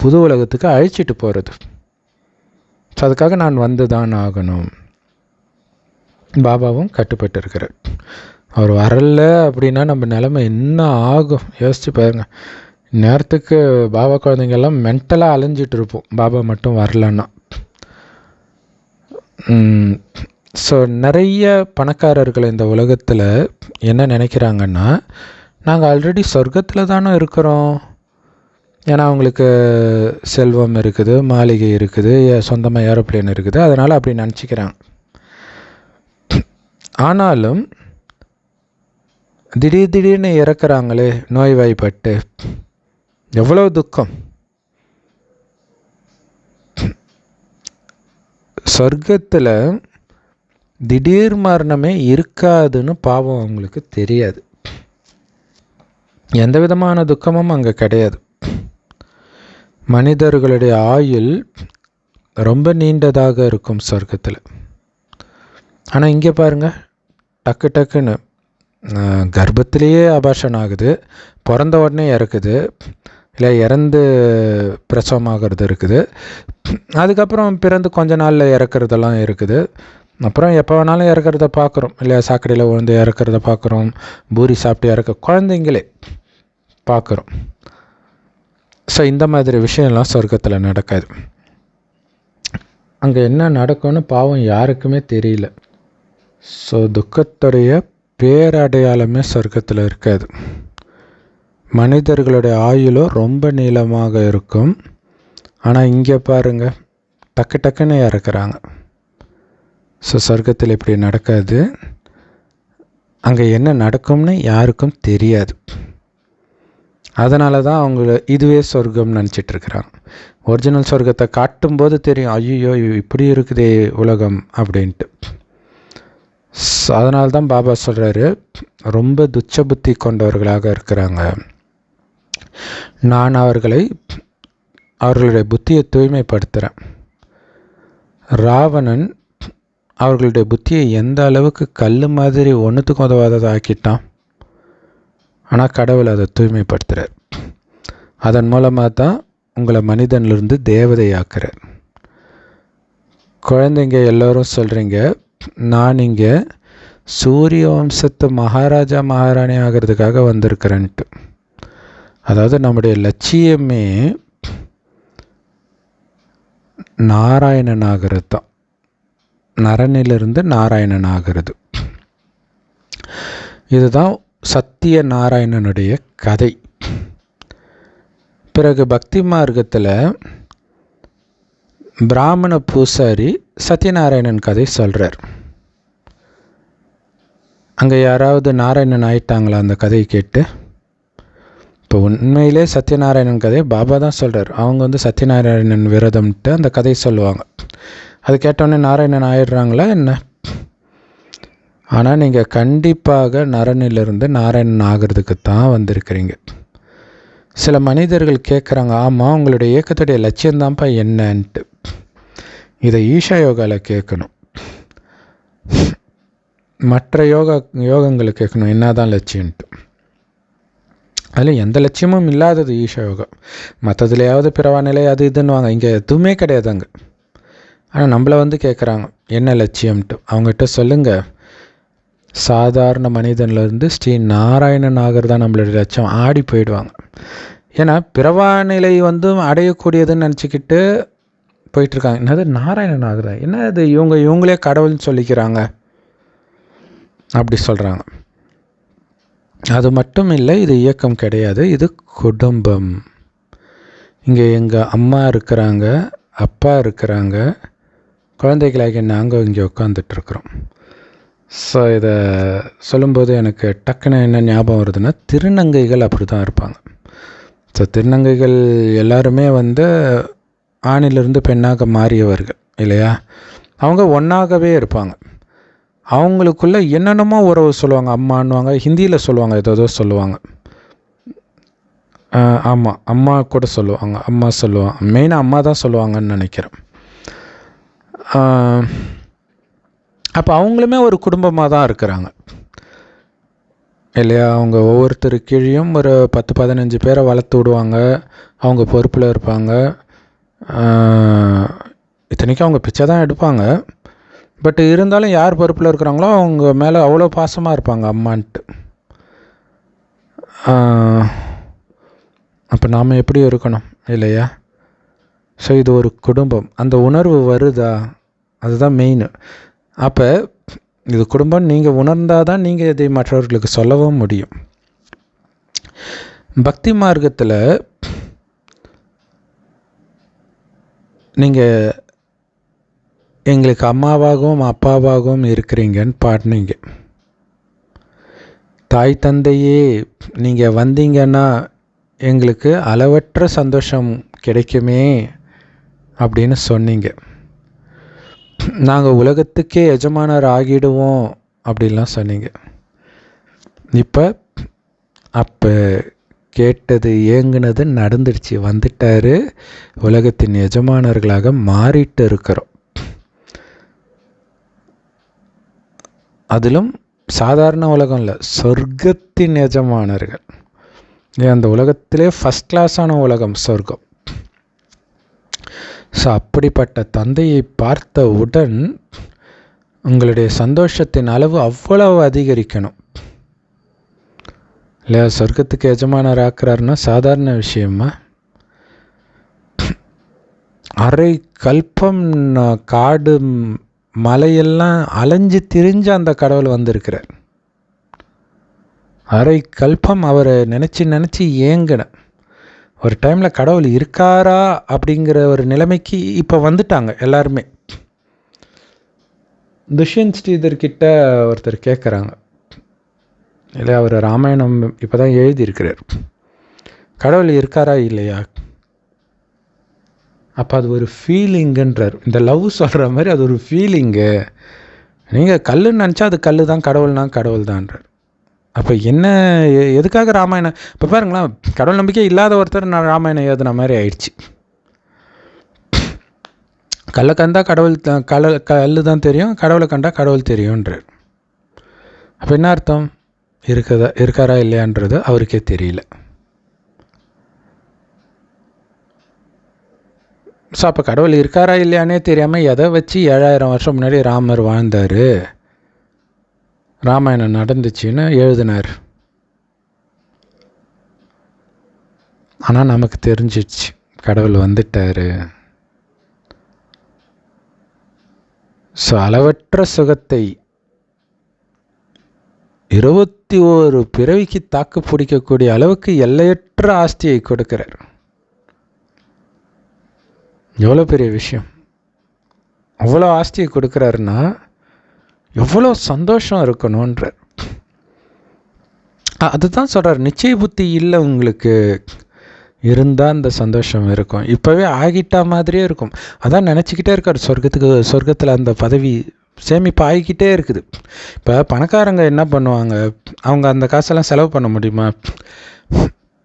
புது உலகத்துக்கு அழைச்சிட்டு போகிறது. ஸோ அதுக்காக நான் வந்து தான் ஆகணும். பாபாவும் கட்டுப்பட்டு இருக்கிறார். அவர் வரல அப்படின்னா நம்ம நிலைமை என்ன ஆகும் யோசிச்சு பாருங்கள். நேரத்துக்கு பாபா குழந்தைங்கெல்லாம் மென்டலாக அலைஞ்சிட்டு இருப்போம், பாபா மட்டும் வரலன்னா. ஸோ நிறைய பணக்காரர்கள் இந்த உலகத்தில் என்ன நினைக்கிறாங்கன்னா, நாங்கள் ஆல்ரெடி சொர்க்கத்தில் தானே இருக்கிறோம், ஏன்னா அவங்களுக்கு செல்வம் இருக்குது, மாளிகை இருக்குது, சொந்தமாக ஏரோப்ளேன் இருக்குது, அதனால் அப்படி நினச்சிக்கிறாங்க. ஆனாலும் திடீர்னு இறக்குறாங்களே நோய்வாய்ப்பட்டு, எவ்வளோ துக்கம். சொர்க்கத்தில் திடீர் மரணமே இருக்காதுன்னு பாவம் அவங்களுக்கு தெரியாது. எந்த விதமான துக்கமும் அங்கே கிடையாது. மனிதர்களுடைய ஆயுள் ரொம்ப நீண்டதாக இருக்கும் சொர்க்கத்தில். ஆனால் இங்கே பாருங்கள், டக்குன்னு கர்ப்பத்திலேயே அபார்ஷன் ஆகுது, பிறந்த உடனே இறக்குது, இல்லை இறந்து பிரசவமாகிறது இருக்குது, அதுக்கப்புறம் பிறந்து கொஞ்ச நாளில் இறக்குறதெல்லாம் இருக்குது, அப்புறம் எப்போ வேணாலும் இறக்குறத பார்க்குறோம் இல்லையா, சாக்கடையில் விழுந்து இறக்குறத பார்க்குறோம், பூரி சாப்பிட்டு இறக்க குழந்தைங்களே பார்க்குறோம். ஸோ இந்த மாதிரி விஷயம்லாம் சொர்க்கத்தில் நடக்காது. அங்கே என்ன நடக்கும்னு பாவம் யாருக்குமே தெரியல. ஸோ துக்கத்துடைய பேரடையாளமே சொர்க்கத்தில் இருக்காது. மனிதர்களுடைய ஆயுளோ ரொம்ப நீளமாக இருக்கும். ஆனால் இங்கே பாருங்கள், டக்குன்னு இறக்குறாங்க. ஸோ சொர்க்கத்தில் இப்படி நடக்காது. அங்கே என்ன நடக்கும்னு யாருக்கும் தெரியாது. அதனால தான் அவங்கள இதுவே சொர்க்கம்னு நினச்சிட்ருக்குறாங்க. ஒரிஜினல் சொர்க்கத்தை காட்டும்போது தெரியும், ஐயோ இப்படி இருக்குதே உலகம் அப்படின்ட்டு. அதனால தான் பாபா சொல்கிறாரு, ரொம்ப துச்ச புத்தி கொண்டவர்களாக இருக்கிறாங்க, நான் அவர்களுடைய புத்தியை தூய்மைப்படுத்துகிறேன். ராவணன் அவர்களுடைய புத்தியை எந்த அளவுக்கு கல் மாதிரி ஒன்றுத்துக்கும் உதவாததை ஆக்கிட்டான். ஆனால் கடவுள் அதை தூய்மைப்படுத்துகிறார். அதன் மூலமாக தான் உங்களை மனிதனிலிருந்து தேவதையாக்குறார். குழந்தைங்க எல்லோரும் சொல்கிறீங்க, நான் இங்கே சூரிய வம்சத்து மகாராஜா மகாராணி ஆகிறதுக்காக வந்திருக்கிறேன்ட்டு. அதாவது நம்முடைய லட்சியமே நாராயணன் ஆகிறது தான், நரனிலிருந்து நாராயணன் ஆகிறது. இதுதான் சத்திய நாராயணனுடைய கதை. பிறகு பக்தி மார்க்கத்தில் பிராமண பூசாரி சத்யநாராயணன் கதை சொல்கிறார். அங்கே யாராவது நாராயணன் ஆயிட்டாங்களா அந்த கதையை கேட்டு? இப்போ உண்மையிலே சத்யநாராயணன் கதை பாபா தான் சொல்கிறார். அவங்க சத்யநாராயணன் விரதம்ட்டு அந்த கதை சொல்லுவாங்க. அது கேட்டோடனே நாராயணன் ஆயிடுறாங்களா என்ன? ஆனால் நீங்கள் கண்டிப்பாக நரனிலிருந்து நாராயணன் ஆகிறதுக்கு தான் வந்திருக்கிறீங்க. சில மனிதர்கள் கேட்குறாங்க, ஆமாம் உங்களுடைய இயக்கத்துடைய லட்சியம்தான்ப்பா என்னன்ட்டு. இதை ஈஷா யோகாவில் கேட்கணும், மற்ற யோகங்களை கேட்கணும் என்னதான் லட்சியன்ட்டு. அதில் எந்த லட்சியமும் இல்லாதது ஈஷா யோகா. மற்றதுலையாவது பிறவா நிலை அது இதுன்னுவாங்க, இங்கே எதுவுமே கிடையாது அங்கே. ஆனால் நம்மளை கேட்குறாங்க என்ன லட்சியம்ட்டு. அவங்ககிட்ட சொல்லுங்கள், சாதாரண மனிதன்லேருந்து ஸ்ரீ நாராயணன் ஆகிறது தான் நம்மளுடைய லட்சியம். ஆடி போயிடுவாங்க. ஏன்னா பிறவா நிலை அடையக்கூடியதுன்னு நினச்சிக்கிட்டு போயிட்டுருக்காங்க. என்னது நாராயணன் ஆகுதா, என்ன அது இவங்களே கடவுள்னு சொல்லிக்கிறாங்க அப்படி சொல்கிறாங்க. அது மட்டும் இல்லை, இது இயக்கம் கிடையாது, இது குடும்பம். இங்கே எங்கள் அம்மா இருக்கிறாங்க, அப்பா இருக்கிறாங்க, குழந்தைகளாகிய நாங்கள் இங்கே உட்காந்துட்ருக்குறோம். ஸோ இதை சொல்லும்போது எனக்கு டக்குன்னு என்ன ஞாபகம் வருதுன்னா, திருநங்கைகள் அப்படி தான் இருப்பாங்க. ஸோ திருநங்கைகள் எல்லாருமே ஆணிலிருந்து பெண்ணாக மாறியவர்கள் இல்லையா? அவங்க ஒன்றாகவே இருப்பாங்க. அவங்களுக்குள்ள என்னென்னமோ உறவு சொல்லுவாங்க. அம்மானுவாங்க, ஹிந்தியில் சொல்லுவாங்க, ஏதோ சொல்லுவாங்க. ஆமாம், அம்மா கூட சொல்லுவாங்க, அம்மா சொல்லுவாங்க, மெயினாக அம்மா தான் சொல்லுவாங்கன்னு நினைக்கிறேன். அப்போ அவங்களுமே ஒரு குடும்பமாக தான் இருக்கிறாங்க இல்லையா? அவங்க ஒவ்வொருத்தர் கீழேயும் ஒரு 10-15 பேரை வளர்த்து விடுவாங்க, அவங்க பொறுப்பில் இருப்பாங்க. இத்தனைக்கும் அவங்க பிச்சை தான் எடுப்பாங்க. பட் இருந்தாலும் யார் பொறுப்பில் இருக்கிறாங்களோ அவங்க மேலே அவ்வளோ பாசமாக இருப்பாங்க அம்மான்ட்டு. அப்போ நாம் எப்படி இருக்கணும் இல்லையா? ஸோ இது ஒரு குடும்பம், அந்த உணர்வு வருதா? அதுதான் மெயின். அப்போ இது குடும்பம் நீங்கள் உணர்ந்தால் தான் நீங்கள் இதை மற்றவர்களுக்கு சொல்லவும் முடியும். பக்தி மார்க்கத்தில் நீங்கள் எங்களுக்கு அம்மாவாகவும் அப்பாவாகவும் இருக்கிறீங்கன்னு பாடினீங்க. தாய் தந்தையே நீங்கள் வந்தீங்கன்னா எங்களுக்கு அளவற்ற சந்தோஷம் கிடைக்குமே அப்படின்னு சொன்னீங்க. நாங்கள் உலகத்துக்கே எஜமானர் ஆகிடுவோம் அப்படின்லாம் சொன்னீங்க. அப்போ கேட்டது ஏங்குனது நடந்துடுச்சு, வந்துட்டார், உலகத்தின் எஜமானர்களாக மாறிட்டு இருக்கிறோம். அதிலும் சாதாரண உலகம் இல்லை, சொர்க்கத்தின் எஜமானர்கள். அந்த உலகத்திலே ஃபஸ்ட் கிளாஸான உலகம் சொர்க்கம். ஸோ அப்படிப்பட்ட தந்தையை பார்த்தவுடன் உங்களுடைய சந்தோஷத்தின் அளவு அவ்வளவு அதிகரிக்கணும் இல்லையா? சொர்க்கத்துக்கு எஜமானர் ஆக்குறாருன்னா சாதாரண விஷயமா? அரை கல்பம் காடு மலையெல்லாம் அலைஞ்சு திரிஞ்சு அந்த கடவுள் வந்திருக்கிறார். அரை கல்பம் அவரை நினச்சி ஏங்கின ஒரு டைமில் கடவுள் இருக்காரா அப்படிங்கிற ஒரு நிலைமைக்கு இப்போ வந்துட்டாங்க எல்லாருமே. துஷ்யந்த் ஸ்ரீதர்கிட்ட ஒருத்தர் கேட்குறாங்க இல்லை, அவர் ராமாயணம் இப்போ தான் எழுதியிருக்கிறார், கடவுள் இருக்காரா இல்லையா? அப்போ அது ஒரு ஃபீலிங்குன்றார். இந்த லவ் சொல்கிற மாதிரி அது ஒரு ஃபீலிங்கு. நீங்கள் கல்லுன்னு நினச்சா அது கல் தான், கடவுள்னா கடவுள் தான்றார். அப்போ என்ன, எதுக்காக ராமாயணம்? இப்போ பாருங்களேன், கடவுள் நம்பிக்கை இல்லாத ஒருத்தர் நான் ராமாயணம் எழுதுன மாதிரி ஆயிடுச்சு. கல்லை கண்டா கடவுள் கல் தான் தெரியும், கடவுளை கண்டா கடவுள் தெரியும்ன்றார். அப்போ என்ன அர்த்தம்? இருக்காரா இல்லையான்றது அவருக்கே தெரியல. ஸோ அப்போ கடவுள் இருக்காரா இல்லையானே தெரியாமல் எதை வச்சு 7000 வருஷம் முன்னாடி ராமர் வாழ்ந்தார், ராமாயணம் நடந்துச்சுன்னு எழுதினார். ஆனால் நமக்கு தெரிஞ்சிடுச்சு கடவுள் வந்துட்டார். ஸோ அளவற்ற சுகத்தை 21 பிறவிக்கு தாக்கு பிடிக்கக்கூடிய அளவுக்கு எல்லையற்ற ஆஸ்தியை கொடுக்கிறார். எவ்வளோ பெரிய விஷயம்! அவ்வளோ ஆஸ்தியை கொடுக்குறாருன்னா எவ்வளோ சந்தோஷம் இருக்கணுன்றார். அதுதான் சொல்கிறார், நிச்சய புத்தி இல்லை உங்களுக்கு, இருந்தால் அந்த சந்தோஷம் இருக்கும். இப்போவே ஆகிட்டா மாதிரியே இருக்கும். அதான் நினச்சிக்கிட்டே இருக்கார், சொர்க்கத்தில் அந்த பதவி சேமிப்பு ஆகிக்கிட்டே இருக்குது. இப்போ பணக்காரங்க என்ன பண்ணுவாங்க, அவங்க அந்த காசெல்லாம் செலவு பண்ண முடியுமா?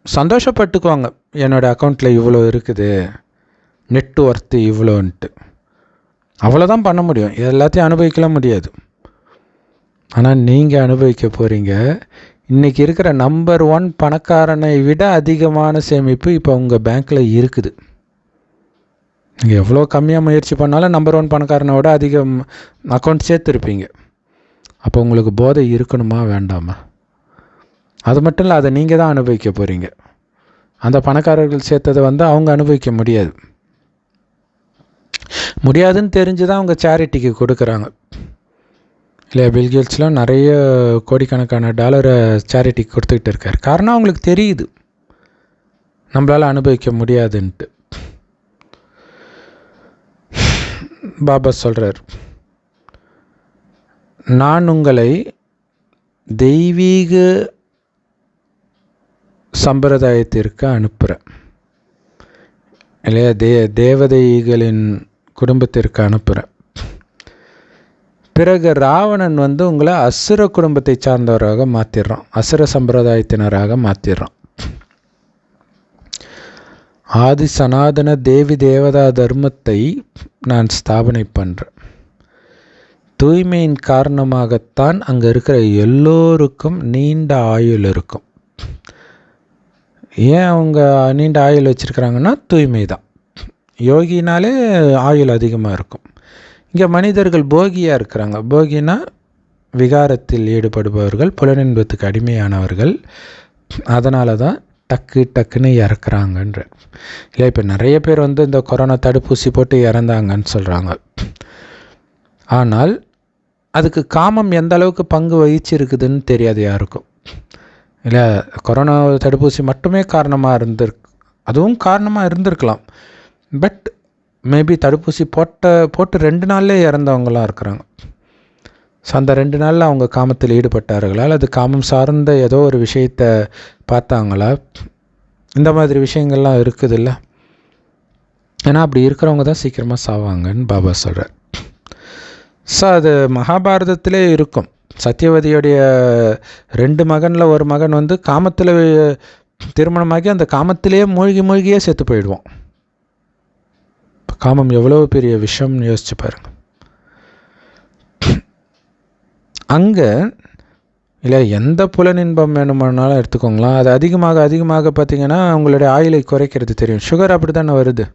சந்தோஷப்பட்டுக்குவாங்க, என்னோடய அக்கௌண்ட்டில் இவ்வளோ இருக்குது, நெட் ஒர்த்து இவ்வளோன்ட்டு. அவ்வளோதான் பண்ண முடியும், எல்லாத்தையும் அனுபவிக்கலாம் முடியாது. ஆனால் நீங்கள் அனுபவிக்க போகிறீங்க, இன்றைக்கி இருக்கிற நம்பர் 1 பணக்காரனை விட அதிகமான சேமிப்பு இப்போ உங்கள் பேங்க்கில் இருக்குது. நீங்கள் எவ்வளோ கம்மியாக முயற்சி பண்ணாலும் நம்பர் 1 பணக்காரனை விட அதிகம் அக்கௌண்ட் சேர்த்துருப்பீங்க. அப்போ உங்களுக்கு போதை இருக்கணுமா வேண்டாமா? அது மட்டும் இல்லை, அதை நீங்கள் தான் அனுபவிக்க போகிறீங்க. அந்த பணக்காரர்கள் சேர்த்ததை அவங்க அனுபவிக்க முடியாதுன்னு தெரிஞ்சு தான் அவங்க சேரிட்டிக்கு கொடுக்குறாங்க இல்லையா. பில்கேட்ஸ்லாம் நிறைய கோடிக்கணக்கான டாலரை சேரிட்டிக்கு கொடுத்துக்கிட்டு இருக்கார். காரணம் அவங்களுக்கு தெரியுது நம்மளால் அனுபவிக்க முடியாதுன்ட்டு. பாபா சொல்கிறார், நான் உங்களை தெய்வீக சம்பிரதாயத்திற்கு அனுப்புகிறேன் இல்லையா, தேவதைகளின் குடும்பத்திற்கு அனுப்புகிறேன். பிறகு ராவணன் உங்களை அசுர குடும்பத்தை சார்ந்தவராக மாற்றிடுறான், அசுர சம்பிரதாயத்தினராக மாற்றிடுறான். ஆதி சனாதன தேவி தேவதா தர்மத்தை நான் ஸ்தாபனை பண்ணுறேன். தூய்மையின் காரணமாகத்தான் அங்கே இருக்கிற எல்லோருக்கும் நீண்ட ஆயுள் இருக்கும். ஏன் அவங்க நீண்ட ஆயுள் வச்சுருக்கிறாங்கன்னா தூய்மை தான். யோகினாலே ஆயுள் அதிகமாக இருக்கும். இங்கே மனிதர்கள் போகியாக இருக்கிறாங்க. போகினா விகாரத்தில் ஈடுபடுபவர்கள், புலனின்பத்துக்கு அடிமையானவர்கள். அதனால தான் டக்குன்னு இறக்குறாங்கன்ற இல்லை. இப்போ நிறைய பேர் இந்த கொரோனா தடுப்பூசி போட்டு இறந்தாங்கன்னு சொல்கிறாங்க. ஆனால் அதுக்கு காமம் எந்த அளவுக்கு பங்கு வகிச்சிருக்குதுன்னு தெரியாது யாருக்கும் இல்லை. கொரோனா தடுப்பூசி மட்டுமே காரணமாக அதுவும் காரணமாக இருந்திருக்கலாம். பட் மேபி தடுப்பூசி போட்டு 2 நாள்லேயே இறந்தவங்களாம் இருக்கிறாங்க. ஸோ அந்த 2 நாளில் அவங்க காமத்தில் ஈடுபட்டார்களா, அல்லது காமம் சார்ந்த ஏதோ ஒரு விஷயத்தை பார்த்தாங்களா, இந்த மாதிரி விஷயங்கள்லாம் இருக்குது இல்லை. ஏன்னா அப்படி இருக்கிறவங்க தான் சீக்கிரமாக சாவாங்கன்னு பாபா சொல்கிறார். ஸோ அது மகாபாரதத்திலே இருக்கும். சத்தியவதியுடைய 2 மகனில் ஒரு மகன் காமத்தில் திருமணமாகி அந்த காமத்திலேயே மூழ்கியே செத்து போயிடுவோம். காமம் எவ்வளோ பெரிய விஷயம்னு யோசிச்சு பாருங்க. அங்கே இல்லை எந்த புலனின்பம் வேணுமானாலும் எடுத்துக்கோங்களா, அது அதிகமாக பார்த்திங்கன்னா உங்களுடைய ஆயுளை குறைக்கிறது தெரியும். சுகர் அப்படி தானே வருது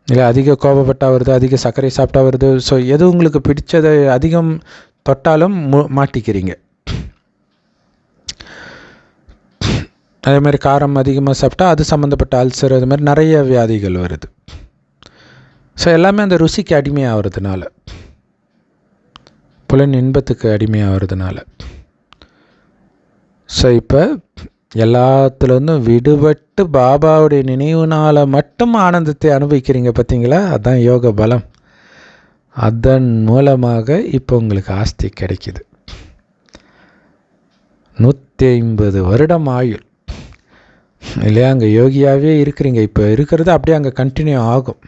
இல்லை, அதிக கோபப்பட்டால் வருது, அதிக சர்க்கரை சாப்பிட்டா வருது. ஸோ எது உங்களுக்கு பிடிச்சதை அதிகம் தொட்டாலும் மாட்டிக்கிறீங்க. அதே மாதிரி காரம் அதிகமாக சாப்பிட்டா அது சம்மந்தப்பட்ட அல்சர், அது மாதிரி நிறைய வியாதிகள் வருது. ஸோ எல்லாமே அந்த ருசிக்கு அடிமையாகிறதுனால, புலன் இன்பத்துக்கு அடிமையாகிறதுனால. ஸோ இப்போ எல்லாத்துலேருந்தும் விடுபட்டு பாபாவுடைய நினைவுனால் மட்டும் ஆனந்தத்தை அனுபவிக்கிறீங்க பார்த்தீங்களா. அதுதான் யோக பலம். அதன் மூலமாக இப்போ உங்களுக்கு ஆஸ்தி கிடைக்கிது. 150 வருடம் ஆயுள் இல்லையா, அங்கே யோகியாகவே இருக்கிறீங்க. இப்போ இருக்கிறது அப்படியே அங்கே கண்டினியூ ஆகும்.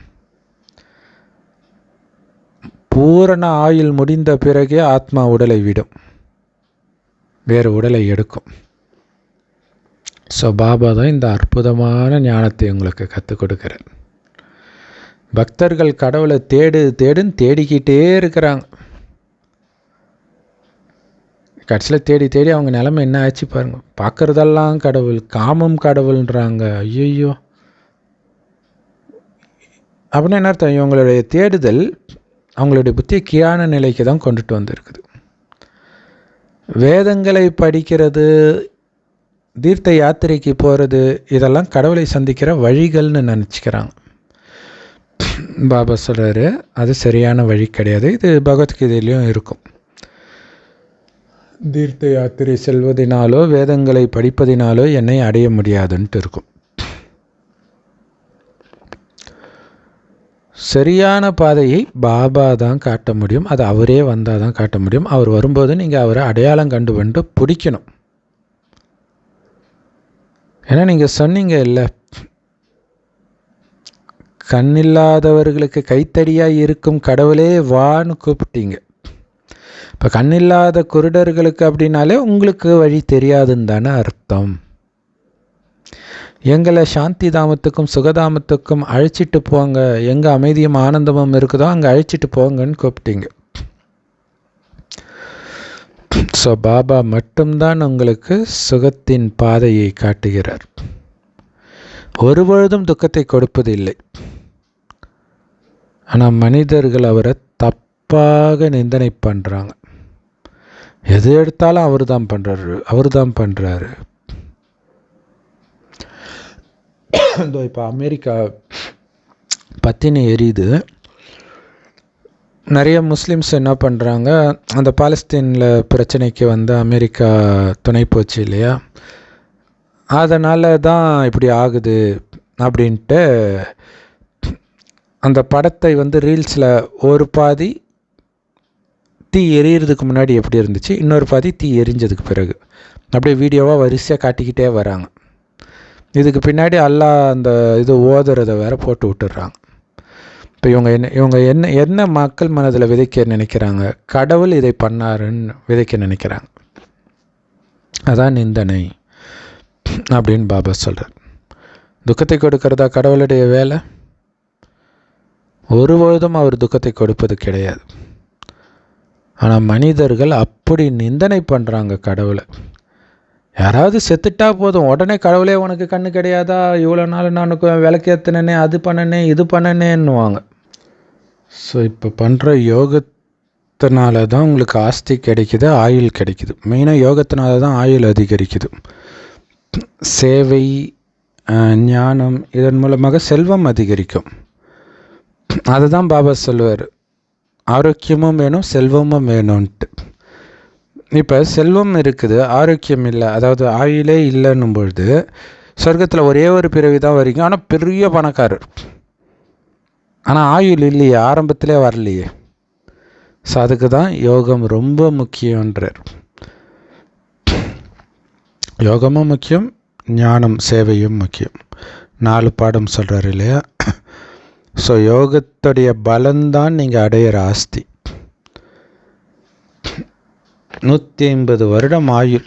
பூரண ஆயுள் முடிந்த பிறகே ஆத்மா உடலை விடும், வேறு உடலை எடுக்கும். ஸோ பாபா தான் இந்த அற்புதமான ஞானத்தை உங்களுக்கு கற்றுக் கொடுக்குறார். பக்தர்கள் கடவுளை தேடுன்னு தேடிக்கிட்டே இருக்கிறாங்க. கடைசியில் தேடி அவங்க நிலைமை என்ன ஆச்சு பாருங்கள். பார்க்குறதெல்லாம் கடவுள், காமம் கடவுள்ன்றாங்க. ஐயோ, அப்படின்னு என்ன அர்த்தம்? இவங்களுடைய தேடுதல் அவங்களுடைய புத்தியை கீழான நிலைக்கு தான் கொண்டுட்டு வந்திருக்குது. வேதங்களை படிக்கிறது, தீர்த்த யாத்திரைக்கு போகிறது, இதெல்லாம் கடவுளை சந்திக்கிற வழிகள்னு நினச்சிக்கிறாங்க. பாபா சொல்கிறாரு, அது சரியான வழி கிடையாது. இது பகவத்கீதையிலையும் இருக்கும். தீர்த்த யாத்திரை செல்வதினாலோ வேதங்களை படிப்பதினாலோ என்னை அடைய முடியாதுன்ட்டு இருக்கும். சரியான பாதையை பாபா தான் காட்ட முடியும். அது அவரே வந்தால் தான் காட்ட முடியும். அவர் வரும்போது நீங்கள் அவரை அடையாளம் கண்டு பிடிக்கணும். ஏன்னா நீங்கள் சொன்னீங்க இல்லை, கண்ணில்லாதவர்களுக்கு கைத்தடியாக இருக்கும் கடவுளே வான்னு கூப்பிட்டீங்க. இப்போ கண்ணில்லாத குருடர்களுக்கு அப்படின்னாலே உங்களுக்கு வழி தெரியாதுன்னு தானே அர்த்தம். எங்களை சாந்தி தாமத்துக்கும் சுகதாமத்துக்கும் அழைச்சிட்டு போங்க, எங்கே அமைதியும் ஆனந்தமும் இருக்குதோ அங்கே அழைச்சிட்டு போங்கன்னு கூப்பிட்டீங்க. ஸோ பாபா மட்டும்தான் உங்களுக்கு சுகத்தின் பாதையை காட்டுகிறார். ஒருபொழுதும் துக்கத்தை கொடுப்பதில்லை. ஆனால் மனிதர்கள் அவரை தப்பாக நிந்தனை பண்ணுறாங்க. எது எடுத்தாலும் அவர் தான் பண்ணுறாரு. இதோ இப்போ அமெரிக்கா பத்தினி எரியுது. நிறைய முஸ்லீம்ஸ் என்ன பண்ணுறாங்க, அந்த பாலஸ்தீனில் பிரச்சனைக்கு வந்து அமெரிக்கா துணை போச்சு இல்லையா, அதனால தான் இப்படி ஆகுது அப்படின்ட்டு அந்த படத்தை வந்து ரீல்ஸில் ஒரு பாதி தீ எரியறதுக்கு முன்னாடி எப்படி இருந்துச்சு, இன்னொரு பாதி தீ எரிஞ்சதுக்கு பிறகு அப்படியே வீடியோவாக வரிசையாக காட்டிக்கிட்டே வராங்க. இதுக்கு பின்னாடி அல்லாஹ் அந்த இது ஓதுறதை வேற போட்டு விட்டுடுறாங்க. இப்போ இவங்க என்ன மக்கள் மனதில் விதைக்க நினைக்கிறாங்க, கடவுள் இதை பண்ணாருன்னு விதைக்க நினைக்கிறாங்க. அதான் நிந்தனை அப்படின்னு பாபா சொல்கிறார். துக்கத்தை கொடுக்கறதா கடவுளுடைய வேலை? ஒருபொழுதும் அவர் துக்கத்தை கொடுப்பது கிடையாது. ஆனால் மனிதர்கள் அப்படி நிந்தனை பண்ணுறாங்க கடவுளை. யாராவது செத்துட்டா போதும் உடனே கடவுளே உனக்கு கண்ணு கிடையாதா, இவ்வளோ நாள் நான் விளக்கேற்றினே, அது பண்ணனே, இது பண்ணனேன்னுவாங்க. ஸோ இப்போ பண்ணுற யோகத்தினால தான் உங்களுக்கு ஆஸ்தி கிடைக்குது, ஆயுள் கிடைக்குது. மெயினாக யோகத்தினால தான் ஆயுள் அதிகரிக்குது. சேவை, ஞானம், இதன் மூலமாக செல்வம் அதிகரிக்கும். அதுதான் பாபா சொல்லுவார், ஆரோக்கியமும் வேணும் செல்வமும் வேணும்ன்ட்டு. இப்போ செல்வம் இருக்குது, ஆரோக்கியம் இல்லை, அதாவது ஆயுளே இல்லைன்னும் பொழுது சொர்க்கத்தில் ஒரே ஒரு பிறவி தான் வரைக்கும், ஆனால் பெரிய பணக்காரர், ஆனால் ஆயுள் இல்லையே, ஆரம்பத்திலே வரலையே. ஸோ அதுக்கு தான் யோகம் ரொம்ப முக்கியன்றார். யோகமும் முக்கியம், ஞானம் சேவையும் முக்கியம். 4 பாடம் சொல்கிறார் இல்லையா. ஸோ யோகத்துடைய பலன்தான் நீங்கள் அடையிற ஆஸ்தி. 150 வருடம் ஆயுள்.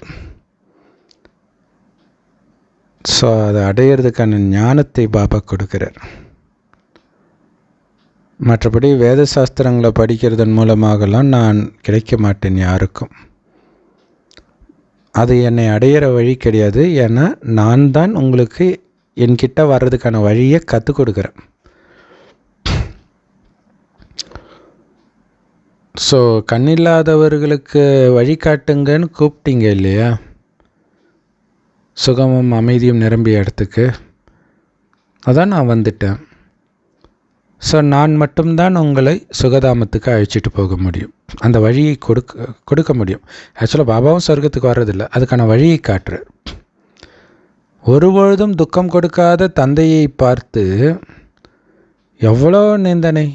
ஸோ அதை அடையிறதுக்கான ஞானத்தை பாபா கொடுக்கிறார். மற்றபடி வேத சாஸ்திரங்களை படிக்கிறதன் மூலமாகலாம் நான் கிடைக்க மாட்டேன் யாருக்கும். அது என்னை அடையிற வழி கிடையாது. ஏன்னா நான் தான் உங்களுக்கு என்கிட்ட வர்றதுக்கான வழியை கற்றுக் கொடுக்குறேன். ஸோ கண்ணில்லாதவர்களுக்கு வழிகாட்டுங்கன்னு கூப்பிட்டீங்க இல்லையா, சுகமும் அமைதியும் நிரம்பிய இடத்துக்கு. அதான் நான் வந்துட்டேன். ஸோ நான் மட்டும்தான் உங்களை சுகதாமத்துக்கு அழைச்சிட்டு போக முடியும், அந்த வழியை கொடுக்க முடியும். ஆக்சுவலாக பாபாவும் சொர்க்கத்துக்கு வர்றதில்லை, அதுக்கான வழியை காட்டுறார். ஒருபொழுதும் துக்கம் கொடுக்காத தந்தையை பார்த்து எவ்வளோ நிந்தனை.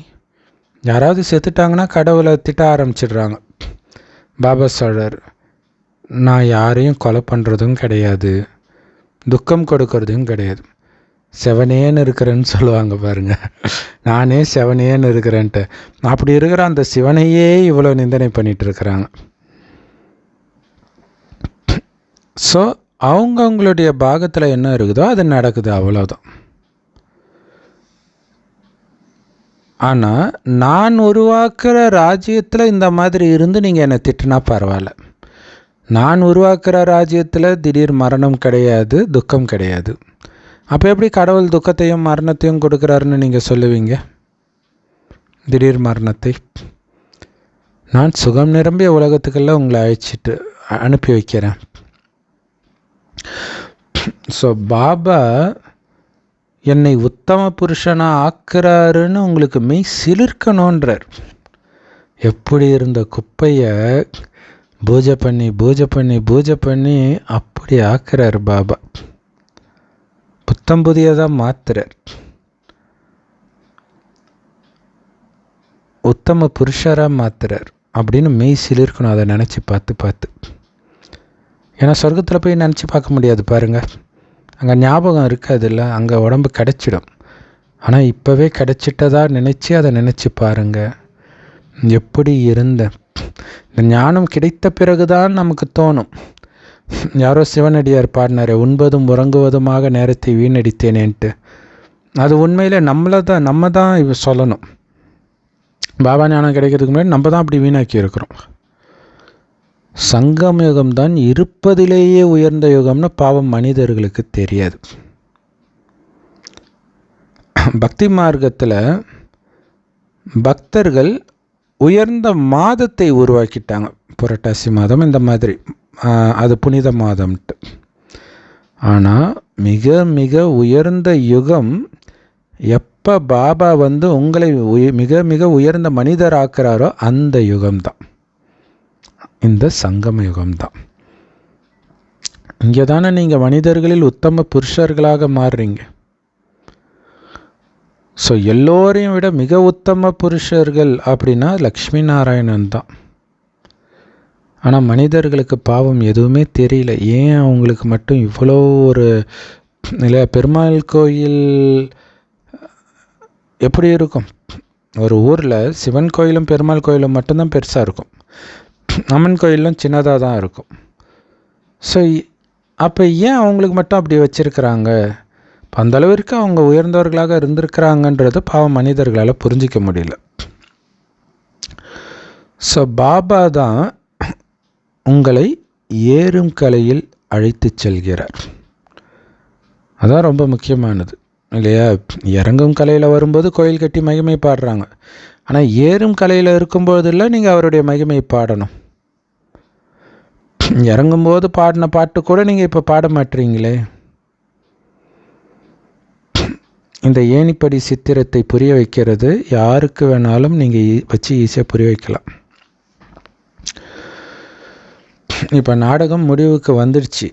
யாராவது செத்துட்டாங்கன்னா கடவுளை திட்ட ஆரம்பிச்சிடுறாங்க. பாபா சொல்கிறார், நான் யாரையும் கொலை பண்ணுறதும் கிடையாது, துக்கம் கொடுக்கறதும் கிடையாது, செவனேன்னு இருக்கிறேன்னு சொல்லுவாங்க பாருங்க. நானே செவனேன்னு இருக்கிறேன்ட்டு. அப்படி இருக்கிற அந்த சிவனையே இவ்வளோ நிந்தனை பண்ணிட்டு இருக்கிறாங்க. ஸோ அவங்கவுங்களுடைய பாகத்தில் என்ன இருக்குதோ அது நடக்குது, அவ்வளோதான். ஆனால் நான் உருவாக்குற ராஜ்யத்தில் இந்த மாதிரி இருந்து நீங்கள் என்னை திட்டினா பரவாயில்ல. நான் உருவாக்குற ராஜ்யத்தில் திடீர் மரணம் கிடையாது, துக்கம் கிடையாது. அப்போ எப்படி கடவுள் துக்கத்தையும் மரணத்தையும் கொடுக்குறாருன்னு நீங்கள் சொல்லுவீங்க? திடீர் மரணத்தை நான் சுகம் நிரம்பிய உலகத்துக்கெல்லாம் உங்களை அழைச்சிட்டு அனுப்பி வைக்கிறேன். ஸோ பாபா என்னை உத்தம புருஷனாக ஆக்குறாருன்னு உங்களுக்கு மெய் சிலிர்க்கணுன்றார். எப்படி இருந்த குப்பையை பூஜை பண்ணி பூஜை பண்ணி பூஜை பண்ணி அப்படி ஆக்குறார் பாபா. புத்தம் புதியதாக மாத்துறார். உத்தம புருஷராக மாத்துறார் அப்படின்னு மெய் சிலிர்க்கணும் அதை நினச்சி பார்த்து. ஏன்னா சொர்க்கத்தில் போய் நினச்சி பார்க்க முடியாது பாருங்கள், அங்கே ஞாபகம் இருக்காதுல்ல, அங்கே உடம்பு கிடச்சிடும். ஆனால் இப்போவே கிடச்சிட்டதா நினச்சி அதை நினச்சி பாருங்கள், எப்படி இருந்தேன். இந்த ஞானம் கிடைத்த பிறகுதான் நமக்கு தோணும். யாரோ சிவனடியார் பாடினார், உண்பதும் உறங்குவதுமாக நேரத்தை வீணடித்தேனேன்ட்டு. அது உண்மையில் நம்ம தான் இவ சொல்லணும். பாபா ஞானம் கிடைக்கிறதுக்கு முன்னாடி நம்ம தான் அப்படி வீணாக்கி இருக்கிறோம். சங்கம் யுகம்தான் இருப்பதிலேயே உயர்ந்த யுகம்னு பாவம் மனிதர்களுக்கு தெரியாது. பக்தி மார்க்கத்தில் பக்தர்கள் உயர்ந்த மாதத்தை உருவாக்கிட்டாங்க. புரட்டாசி மாதம் இந்த மாதிரி, அது புனித மாதம்ட்டு. ஆனால் மிக மிக உயர்ந்த யுகம் எப்போ பாபா வந்து உங்களை மிக மிக உயர்ந்த மனிதர் ஆக்குறாரோ அந்த யுகம்தான், இந்த சங்கம யுகம்தான். இங்கே தானே நீங்கள் மனிதர்களில் உத்தம புருஷர்களாக மாறுறீங்க. ஸோ எல்லோரையும் விட மிக உத்தம புருஷர்கள் அப்படின்னா லக்ஷ்மி நாராயணன் தான். ஆனால் மனிதர்களுக்கு பாவம் எதுவுமே தெரியல. ஏன் அவங்களுக்கு மட்டும் இவ்வளோ ஒரு இல்லை? பெருமாள் கோயில் எப்படி இருக்கும்? ஒரு ஊரில் சிவன் கோயிலும் பெருமாள் கோயிலும் மட்டும்தான் பெருசாக இருக்கும், அம்மன் கோயிலும் சின்னதாக தான் இருக்கும். ஸோ அப்போ ஏன் அவங்களுக்கு மட்டும் அப்படி வச்சுருக்கிறாங்க? அந்த அளவிற்கு அவங்க உயர்ந்தவர்களாக இருந்திருக்கிறாங்கன்றது பாவம் மனிதர்களால் புரிஞ்சிக்க முடியல. ஸோ பாபா தான் உங்களை ஏறும் கலையில் அழைத்து செல்கிறார். அதான் ரொம்ப முக்கியமானது இல்லையா? இறங்கும் கலையில் வரும்போது கோயில் கட்டி மகிமை பாடுறாங்க, ஆனால் ஏறும் கலையில் இருக்கும்போதெல்லாம் நீங்கள் அவருடைய மகிமை பாடணும். இறங்கும்போது பாடின பாட்டு கூட நீங்கள் இப்போ பாட மாட்டீங்களே. இந்த ஏணிப்படி சித்திரத்தை புரிய வைக்கிறது யாருக்கு வேணாலும் நீங்கள் வச்சு ஈஸியாக புரிய வைக்கலாம். இப்போ நாடகம் முடிவுக்கு வந்துடுச்சு,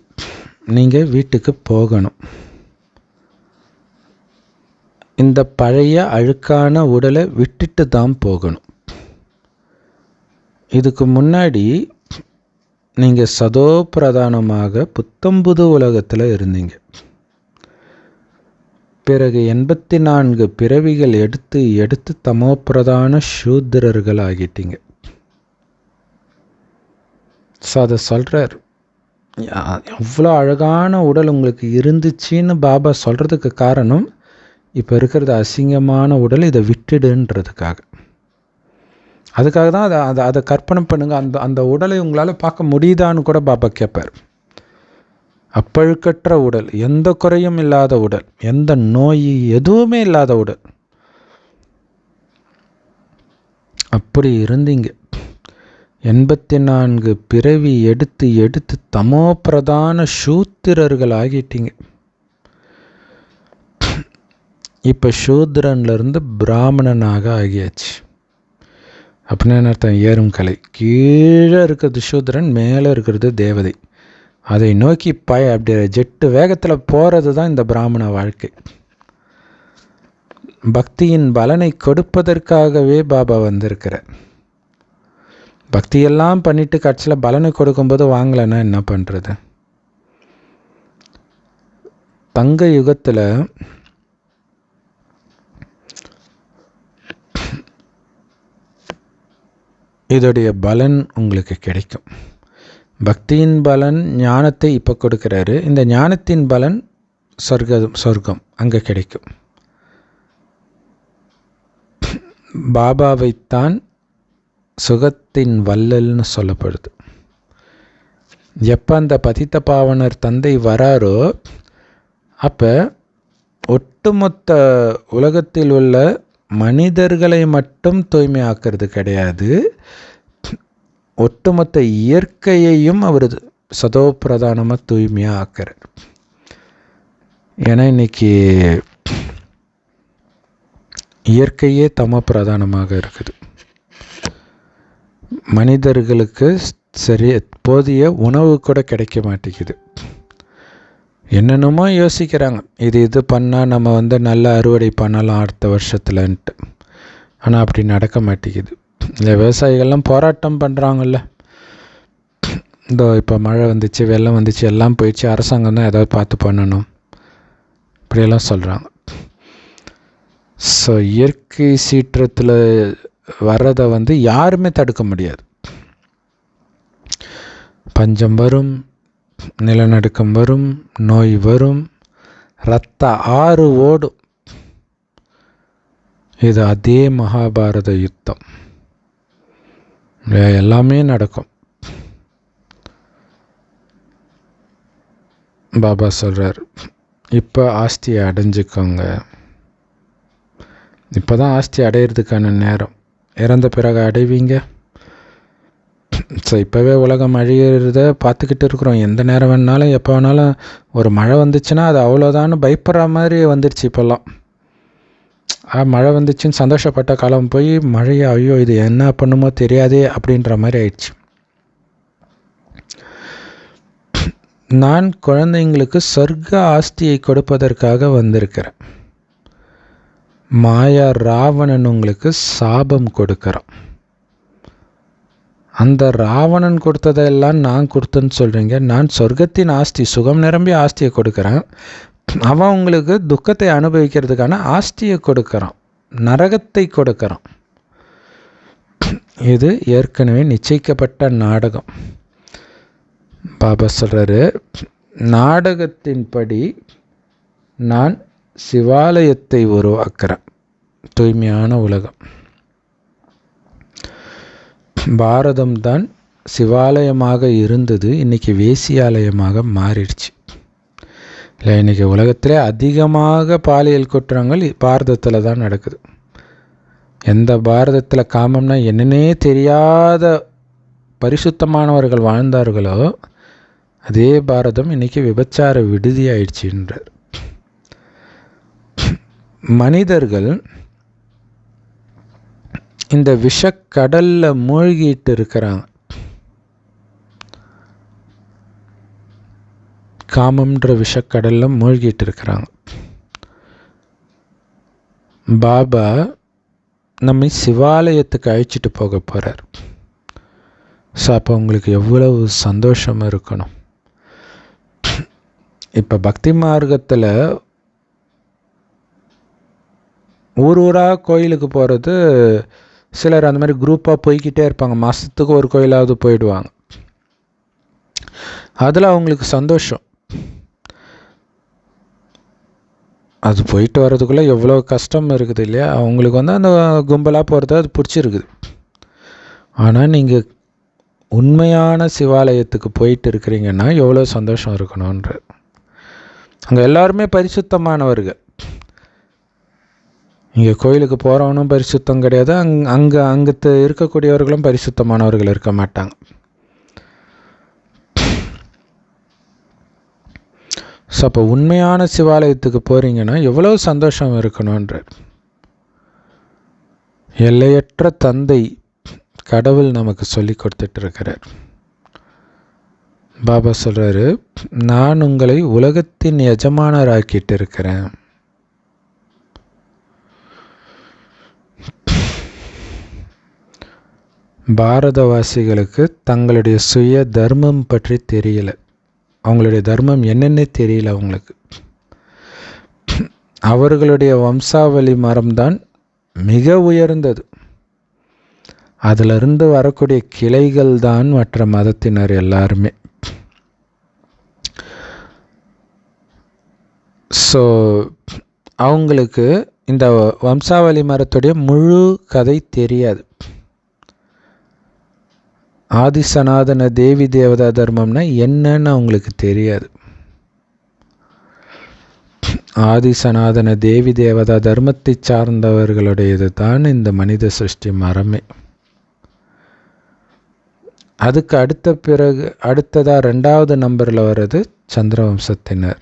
நீங்கள் வீட்டுக்கு போகணும். இந்த பழைய அழுக்கான உடலை விட்டுட்டு தான் போகணும். இதுக்கு முன்னாடி நீங்கள் சதோ பிரதானமாக புத்தம்புது உலகத்தில் இருந்தீங்க. பிறகு 84 பிறவிகள் எடுத்து எடுத்து தமோ பிரதான சூத்திரர்கள் ஆகிட்டீங்க. ஸோ அதை சொல்கிறார். எவ்வளோ அழகான உடல் உங்களுக்கு இருந்துச்சின்னு பாபா சொல்கிறதுக்கு காரணம், இப்போ இருக்கிறது அசிங்கமான உடல், இதை விட்டுடுன்றதுக்காக. அதுக்காக தான் அதை கற்பனை பண்ணுங்கள். அந்த உடலை உங்களால் பார்க்க முடியுதான்னு கூட பாபா கேட்பார். அப்பழுக்கற்ற உடல், எந்த குறையும் இல்லாத உடல், எந்த நோய் எதுவுமே இல்லாத உடல், அப்படி இருந்தீங்க. 84 பிறவி எடுத்து எடுத்து தமோ பிரதான சூத்திரர்கள் ஆகிட்டீங்க. இப்போ சூத்திரன்லேருந்து பிராமணனாக ஆகியாச்சு. அப்படின்னா என்ன அர்த்தம்? ஏறும் கலை. கீழே இருக்கிறது சூத்திரன், மேலே இருக்கிறது தேவதை. அதை நோக்கி அப்படி ஜெட்டு வேகத்தில் போகிறது தான் இந்த பிராமண வாழ்க்கை. பக்தியின் பலனை கொடுப்பதற்காகவே பாபா வந்திருக்கிறார். பக்தியெல்லாம் பண்ணிட்டு கட்சியில் பலனை கொடுக்கும்போது வாங்கலைன்னா என்ன பண்ணுறது? தங்க யுகத்தில் இதோடைய பலன் உங்களுக்கு கிடைக்கும். பக்தியின் பலன் ஞானத்தை இப்போ கொடுக்குறாரு. இந்த ஞானத்தின் பலன் சொர்க்கம் அங்கே கிடைக்கும். பாபாவைத்தான் சுகத்தின் வள்ளல்னு சொல்லப்படுது. எப்போ அந்த பதித்த பாவனர் தந்தை வராரோ அப்போ ஒட்டுமொத்த உலகத்தில் உள்ள மனிதர்களை மட்டும் தூய்மையாக்குறது கிடையாது, ஒட்டுமொத்த இயற்கையையும் அவர் சதோ பிரதானமாக தூய்மையாக ஆக்கிறார். ஏன்னா இன்னைக்கு இயற்கையே தமோ பிரதானமாக இருக்குது. மனிதர்களுக்கு சரி போதிய உணவு கூட கிடைக்க மாட்டேங்குது. என்னென்னமோ யோசிக்கிறாங்க, இது பண்ணால் நம்ம நல்ல அறுவடை பண்ணலாம் அடுத்த வருஷத்துலன்ட்டு. ஆனால் அப்படி நடக்க மாட்டேங்குது. இந்த விவசாயிகள்லாம் போராட்டம் பண்ணுறாங்கல்ல, இப்போ மழை வந்துச்சு, வெள்ளம் வந்துச்சு, எல்லாம் போயிடுச்சு, அரசாங்கம் தான் ஏதாவது பார்த்து பண்ணணும் இப்படியெல்லாம் சொல்கிறாங்க. ஸோ இயற்கை சீற்றத்தில் வர்றதை யாருமே தடுக்க முடியாது. பஞ்சம் வரும், நிலநடுக்கம் வரும், நோய் வரும், இரத்த ஆறு ஓடும். இது அதே மகாபாரத யுத்தம், எல்லாமே நடக்கும். பாபா சொல்கிறார், இப்போ ஆஸ்தியை அடைஞ்சிக்கோங்க. இப்போ தான் ஆஸ்தி அடையிறதுக்கான நேரம். இறந்த பிறகு அடைவீங்க. ஸோ இப்போவே உலகம் அழிகிறத பார்த்துக்கிட்டு இருக்கிறோம். எந்த நேரம் வேணாலும் எப்போ வேணாலும் ஒரு மழை வந்துச்சுன்னா அது அவ்வளோதான்னு பயப்படுற மாதிரி வந்துடுச்சு இப்போல்லாம். மழை வந்துச்சுன்னு சந்தோஷப்பட்ட காலம் போய் மழையை ஐயோ இது என்ன பண்ணுமோ தெரியாதே அப்படின்ற மாதிரி ஆயிடுச்சு. நான் குழந்தைங்களுக்கு சொர்க்க ஆஸ்தியை கொடுப்பதற்காக வந்திருக்கிறேன். மாயா ராவணன் உங்களுக்கு சாபம் கொடுக்குறான். அந்த ராவணன் கொடுத்ததெல்லாம் நான் கொடுத்தேன்னு சொல்கிறீங்க. நான் சொர்க்கத்தின் ஆஸ்தி, சுகம் நிரம்பிய ஆஸ்தியை கொடுக்குறேன். அவன் உங்களுக்கு துக்கத்தை அனுபவிக்கிறதுக்கான ஆஸ்தியை கொடுக்குறான், நரகத்தை கொடுக்குறான். இது ஏற்கனவே நிச்சயிக்கப்பட்ட நாடகம். பாபா சொல்கிறாரு, நாடகத்தின்படி நான் சிவாலயத்தை உருவாக்குறேன், தூய்மையான உலகம். பாரதம்தான் சிவாலயமாக இருந்தது, இன்றைக்கி வேசியாலயமாக மாறிடுச்சு. இல்லை, இன்றைக்கி உலகத்திலே அதிகமாக பாலியல் குற்றங்கள் பாரதத்தில் தான் நடக்குது. எந்த பாரதத்தில் காமம்னா என்னன்னே தெரியாத பரிசுத்தமானவர்கள் வாழ்ந்தார்களோ அதே பாரதம் இன்றைக்கி விபச்சார விடுதி ஆயிடுச்சுன்றார். மனிதர்கள் இந்த விஷக்கடலில் மூழ்கிட்டு இருக்கிறாங்க. காமம்ன்ற விஷக்கடலில் மூழ்கிட்டு இருக்கிறாங்க. பாபா நம்மை சிவாலயத்துக்கு அழைச்சிட்டு போக போகிறார். ஸோ அப்போ உங்களுக்கு எவ்வளவு சந்தோஷம் இருக்கணும். இப்போ பக்தி மார்க்கத்தில் ஊர் ஊராக கோயிலுக்கு போகிறது, சிலர் அந்த மாதிரி குரூப்பாக போய்கிட்டே இருப்பாங்க. மாதத்துக்கு ஒரு கோயிலாவது போயிடுவாங்க. அதில் அவங்களுக்கு சந்தோஷம். அது போயிட்டு வர்றதுக்குள்ளே எவ்வளோ கஷ்டம் இருக்குது இல்லையா. அவங்களுக்கு அந்த கும்பலாக போகிறது அது பிடிச்சிருக்குது. ஆனால் நீங்கள் உண்மையான சிவாலயத்துக்கு போயிட்டு இருக்கிறீங்கன்னா எவ்வளோ சந்தோஷம் இருக்கணுன்ற. அங்கே எல்லாருமே பரிசுத்தமானவர்கள். இங்கே கோயிலுக்கு போகிறவனும் பரிசுத்தம் கிடையாது, அங்கே இருக்கக்கூடியவர்களும் பரிசுத்தமானவர்கள் இருக்க மாட்டாங்க. ஸோ அப்போ உண்மையான சிவாலயத்துக்கு போகிறீங்கன்னா எவ்வளோ சந்தோஷம் இருக்கணுன்ற. எல்லையற்ற தந்தை கடவுள் நமக்கு சொல்லி கொடுத்துட்ருக்கிறார். பாபா சொல்கிறாரு, நான் உங்களை உலகத்தின் எஜமானராக்கிட்டு இருக்கிறேன். பாரதவாசிகளுக்கு தங்களுடைய சுய தர்மம் பற்றி தெரியல. அவங்களுடைய தர்மம் என்னென்ன தெரியல அவங்களுக்கு. அவர்களுடைய வம்சாவளி மரம்தான் மிக உயர்ந்தது. அதிலிருந்து வரக்கூடிய கிளைகள் தான் மற்ற மதத்தினர் எல்லாருமே. ஸோ அவங்களுக்கு இந்த வம்சாவளி மரத்துடைய முழு கதை தெரியாது. ஆதி சனாதன தேவி தேவதா தர்மம்னா என்னன்னு அவங்களுக்கு தெரியாது. ஆதி சனாதன தேவி தேவதா தர்மத்தை சார்ந்தவர்களுடையது தான் இந்த மனித சிருஷ்டி மரமே. அதுக்கு அடுத்ததாக 2வது நம்பரில் வர்றது சந்திரவம்சத்தினர்.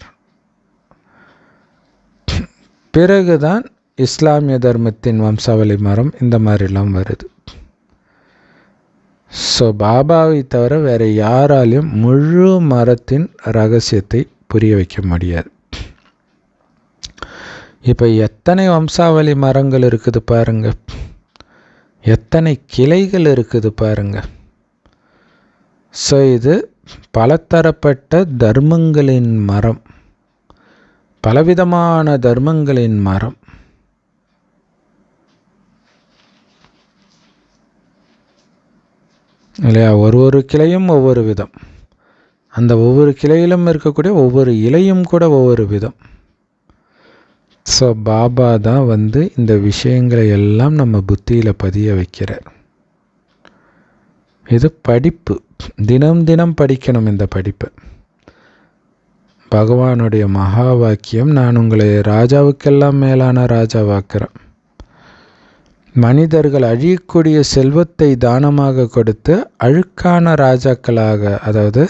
பிறகுதான் இஸ்லாமிய தர்மத்தின் வம்சாவளி மரம் இந்த மாதிரிலாம் வருது. ஸோ பாபாவை தவிர வேறு யாராலையும் முழு மரத்தின் ரகசியத்தை புரிய வைக்க முடியாது. இப்போ எத்தனை வம்சாவளி மரங்கள் இருக்குது பாருங்க, எத்தனை கிளைகள் இருக்குது பாருங்க. ஸோ இது பலதரப்பட்ட தர்மங்களின் மரம், பலவிதமான தர்மங்களின் மரம். இல்லையா? ஒரு கிளையும் ஒவ்வொரு விதம். அந்த ஒவ்வொரு கிளையிலும் இருக்கக்கூடிய ஒவ்வொரு இலையும் கூட ஒவ்வொரு விதம். ஸோ பாபா தான் இந்த விஷயங்களை எல்லாம் நம்ம புத்தியில் பதிய வைக்கிறார். இது படிப்பு, தினம் தினம் படிக்கணும் இந்த படிப்பை. பகவானுடைய மகா வாக்கியம், நான் உங்களை ராஜாவுக்கெல்லாம் மேலான ராஜாவாக்குறேன். மனிதர்கள் அழியக்கூடிய செல்வத்தை தானமாக கொடுத்து அழுக்கான ராஜாக்களாக, அதாவது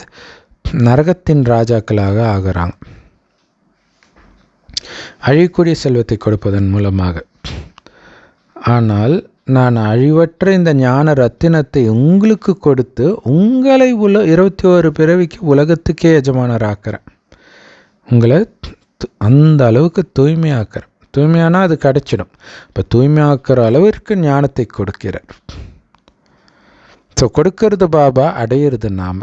நரகத்தின் ராஜாக்களாக ஆகிறாங்க. அழியக்கூடிய செல்வத்தை கொடுப்பதன் மூலமாக. ஆனால் நான் அழிவற்ற இந்த ஞான ரத்தினத்தை உங்களுக்கு கொடுத்து உங்களை 21 பிறவிக்கு உலகத்துக்கே எஜமானராக்கிறேன். உங்களை அந்த அளவுக்கு தூய்மையாக்கிறேன். தூய்மையானால் அது கிடைச்சிடும். இப்போ தூய்மையாக்கிற அளவிற்கு ஞானத்தை கொடுக்கிறார். ஸோ கொடுக்கறது பாபா, அடையிறது நாம்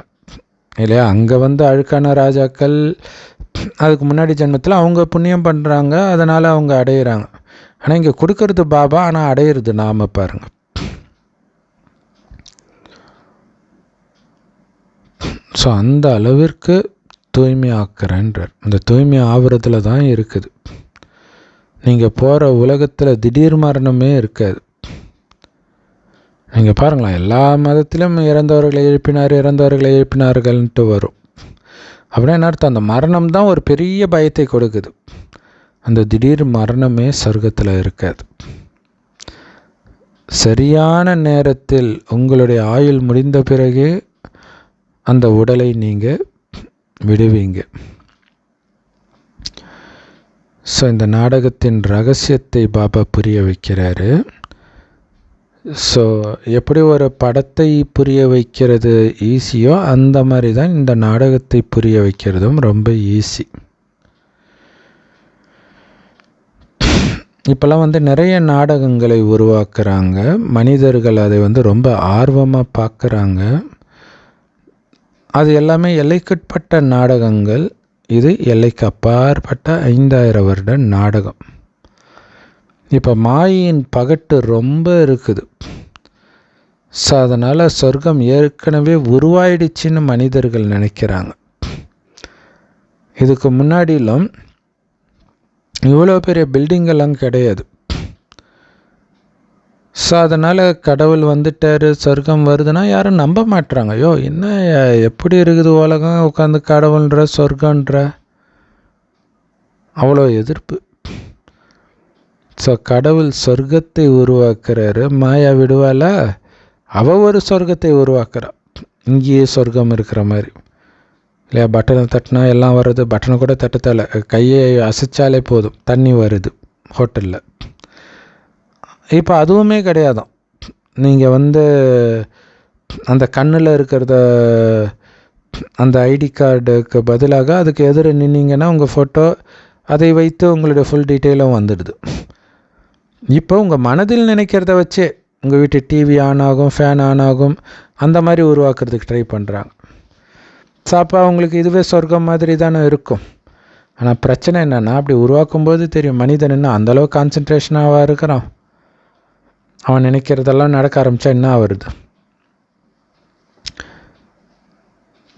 இல்லையா? அங்கே அழுக்கான ராஜாக்கள் அதுக்கு முன்னாடி ஜென்மத்தில் அவங்க புண்ணியம் பண்ணுறாங்க, அதனால் அவங்க அடையிறாங்க. ஆனால் இங்கே கொடுக்கறது பாபா, ஆனால் அடையிறது நாம். பாருங்கள், ஸோ அந்த அளவிற்கு தூய்மை ஆக்குறேன்றார். அந்த தூய்மை ஆவறதுல தான் இருக்குது. நீங்கள் போகிற உலகத்தில் திடீர் மரணமே இருக்காது. நீங்கள் பாருங்களேன், எல்லா மதத்திலும் இறந்தவர்களை எழுப்பினார்கள்ன்ட்டு வரும். அப்படின்னா என்ன அர்த்தம்? அந்த மரணம் தான் ஒரு பெரிய பயத்தை கொடுக்குது. அந்த திடீர் மரணமே சொர்க்கத்தில் இருக்காது. சரியான நேரத்தில் உங்களுடைய ஆயுள் முடிந்த பிறகு அந்த உடலை நீங்கள் விடுவீங்க. ஸோ இந்த நாடகத்தின் ரகசியத்தை பாபா புரிய வைக்கிறாரு. ஸோ எப்படி ஒரு படத்தை புரிய வைக்கிறது ஈஸியோ அந்த மாதிரி தான் இந்த நாடகத்தை புரிய வைக்கிறதும் ரொம்ப ஈஸி. இப்போல்லாம் நிறைய நாடகங்களை உருவாக்குறாங்க. மனிதர்கள் அதை ரொம்ப ஆர்வமாக பார்க்குறாங்க. அது எல்லாமே எல்லைக்குட்பட்ட நாடகங்கள். இது எல்லைக்கு அப்பாற்பட்ட 5000 வருட நாடகம். இப்போ மாயின் பகட்டு ரொம்ப இருக்குது. ஸோ அதனால் சொர்க்கம் ஏற்கனவே உருவாயிடுச்சின்னு மனிதர்கள் நினைக்கிறாங்க. இதுக்கு முன்னாடிலாம் இவ்வளோ பெரிய பில்டிங்கெல்லாம் கிடையாது. ஸோ அதனால் கடவுள் வந்துட்டார், சொர்க்கம் வருதுன்னா யாரும் நம்ப மாட்டுறாங்க. ஐயோ என்ன எப்படி இருக்குது உலகம், உட்காந்து கடவுள்ன்ற சொர்க்கன்ற அவ்வளோ எதிர்ப்பு. ஸோ கடவுள் சொர்க்கத்தை உருவாக்குறாரு. மாயா விடுவால, அவள் ஒரு சொர்க்கத்தை உருவாக்குறா. இங்கேயே சொர்க்கம் இருக்கிற மாதிரி இல்லையா? பட்டனை தட்டினா எல்லாம் வருது. பட்டனை கூட தட்டத்தால கையை அசைச்சாலே போதும், தண்ணி வருது ஹோட்டலில். இப்போ அதுவுமே கிடையாதான். நீங்கள் அந்த கண்ணில் இருக்கிறத அந்த ஐடி கார்டுக்கு பதிலாக அதுக்கு எதிர நின்னீங்கன்னா உங்கள் ஃபோட்டோ, அதை வைத்து உங்களுடைய ஃபுல் டீட்டெயிலும் வந்துடுது. இப்போ உங்கள் மனதில் நினைக்கிறத வச்சே உங்கள் வீட்டு டிவி ஆன் ஆகும், ஃபேன் ஆன் ஆகும், அந்த மாதிரி உருவாக்குறதுக்கு ட்ரை பண்ணுறாங்க. சாப்பா உங்களுக்கு இதுவே சொர்க்கம் மாதிரி தானே இருக்கும். ஆனால் பிரச்சனை என்னென்னா, அப்படி உருவாக்கும்போது தெரியும் மனிதன் என்ன அந்தளவு கான்சன்ட்ரேஷனாக இருக்கிறான். அவன் நினைக்கிறதெல்லாம் நடக்க ஆரம்பித்தா என்ன வருது?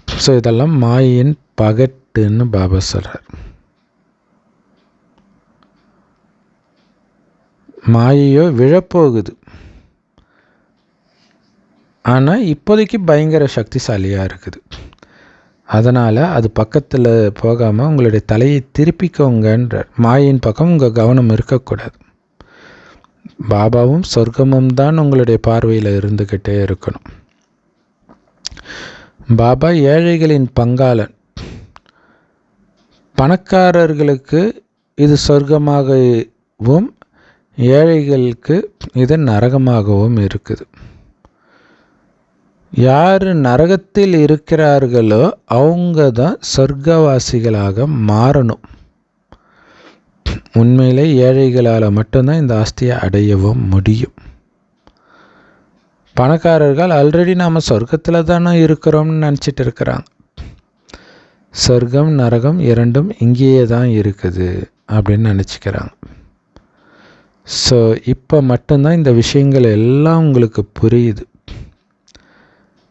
ஸோ இதெல்லாம் மாயின் பகட்டுன்னு பாபா சொல்கிறார். மாயையோ விழப்போகுது, ஆனால் இப்போதைக்கு பயங்கர சக்திசாலியாக இருக்குது. அதனால் அது பக்கத்தில் போகாமல் உங்களுடைய தலையை திருப்பிக்கோங்கன்ற. மாயின் பக்கம் உங்கள் கவனம் இருக்கக்கூடாது. பாபாவும் சொர்க்கமும் தான் உங்களுடைய பார்வையில் இருந்துக்கிட்டே இருக்கணும். பாபா ஏழைகளின் பங்காளன். பணக்காரர்களுக்கு இது சொர்க்கமாகவும் ஏழைகளுக்கு இது நரகமாகவும் இருக்குது. யார் நரகத்தில் இருக்கிறார்களோ அவங்க தான் சொர்க்கவாசிகளாக மாறணும். உண்மையிலே ஏழைகளால் மட்டும்தான் இந்த ஆஸ்தியை அடையவும் முடியும். பணக்காரர்கள் ஆல்ரெடி நாம் சொர்க்கத்தில் தானே இருக்கிறோம்னு நினச்சிட்டு இருக்கிறாங்க. சொர்க்கம் நரகம் இரண்டும் இங்கேயே தான் இருக்குது அப்படின்னு நினச்சிக்கிறாங்க. ஸோ இப்போ மட்டும்தான் இந்த விஷயங்கள் எல்லாம் உங்களுக்கு புரியுது.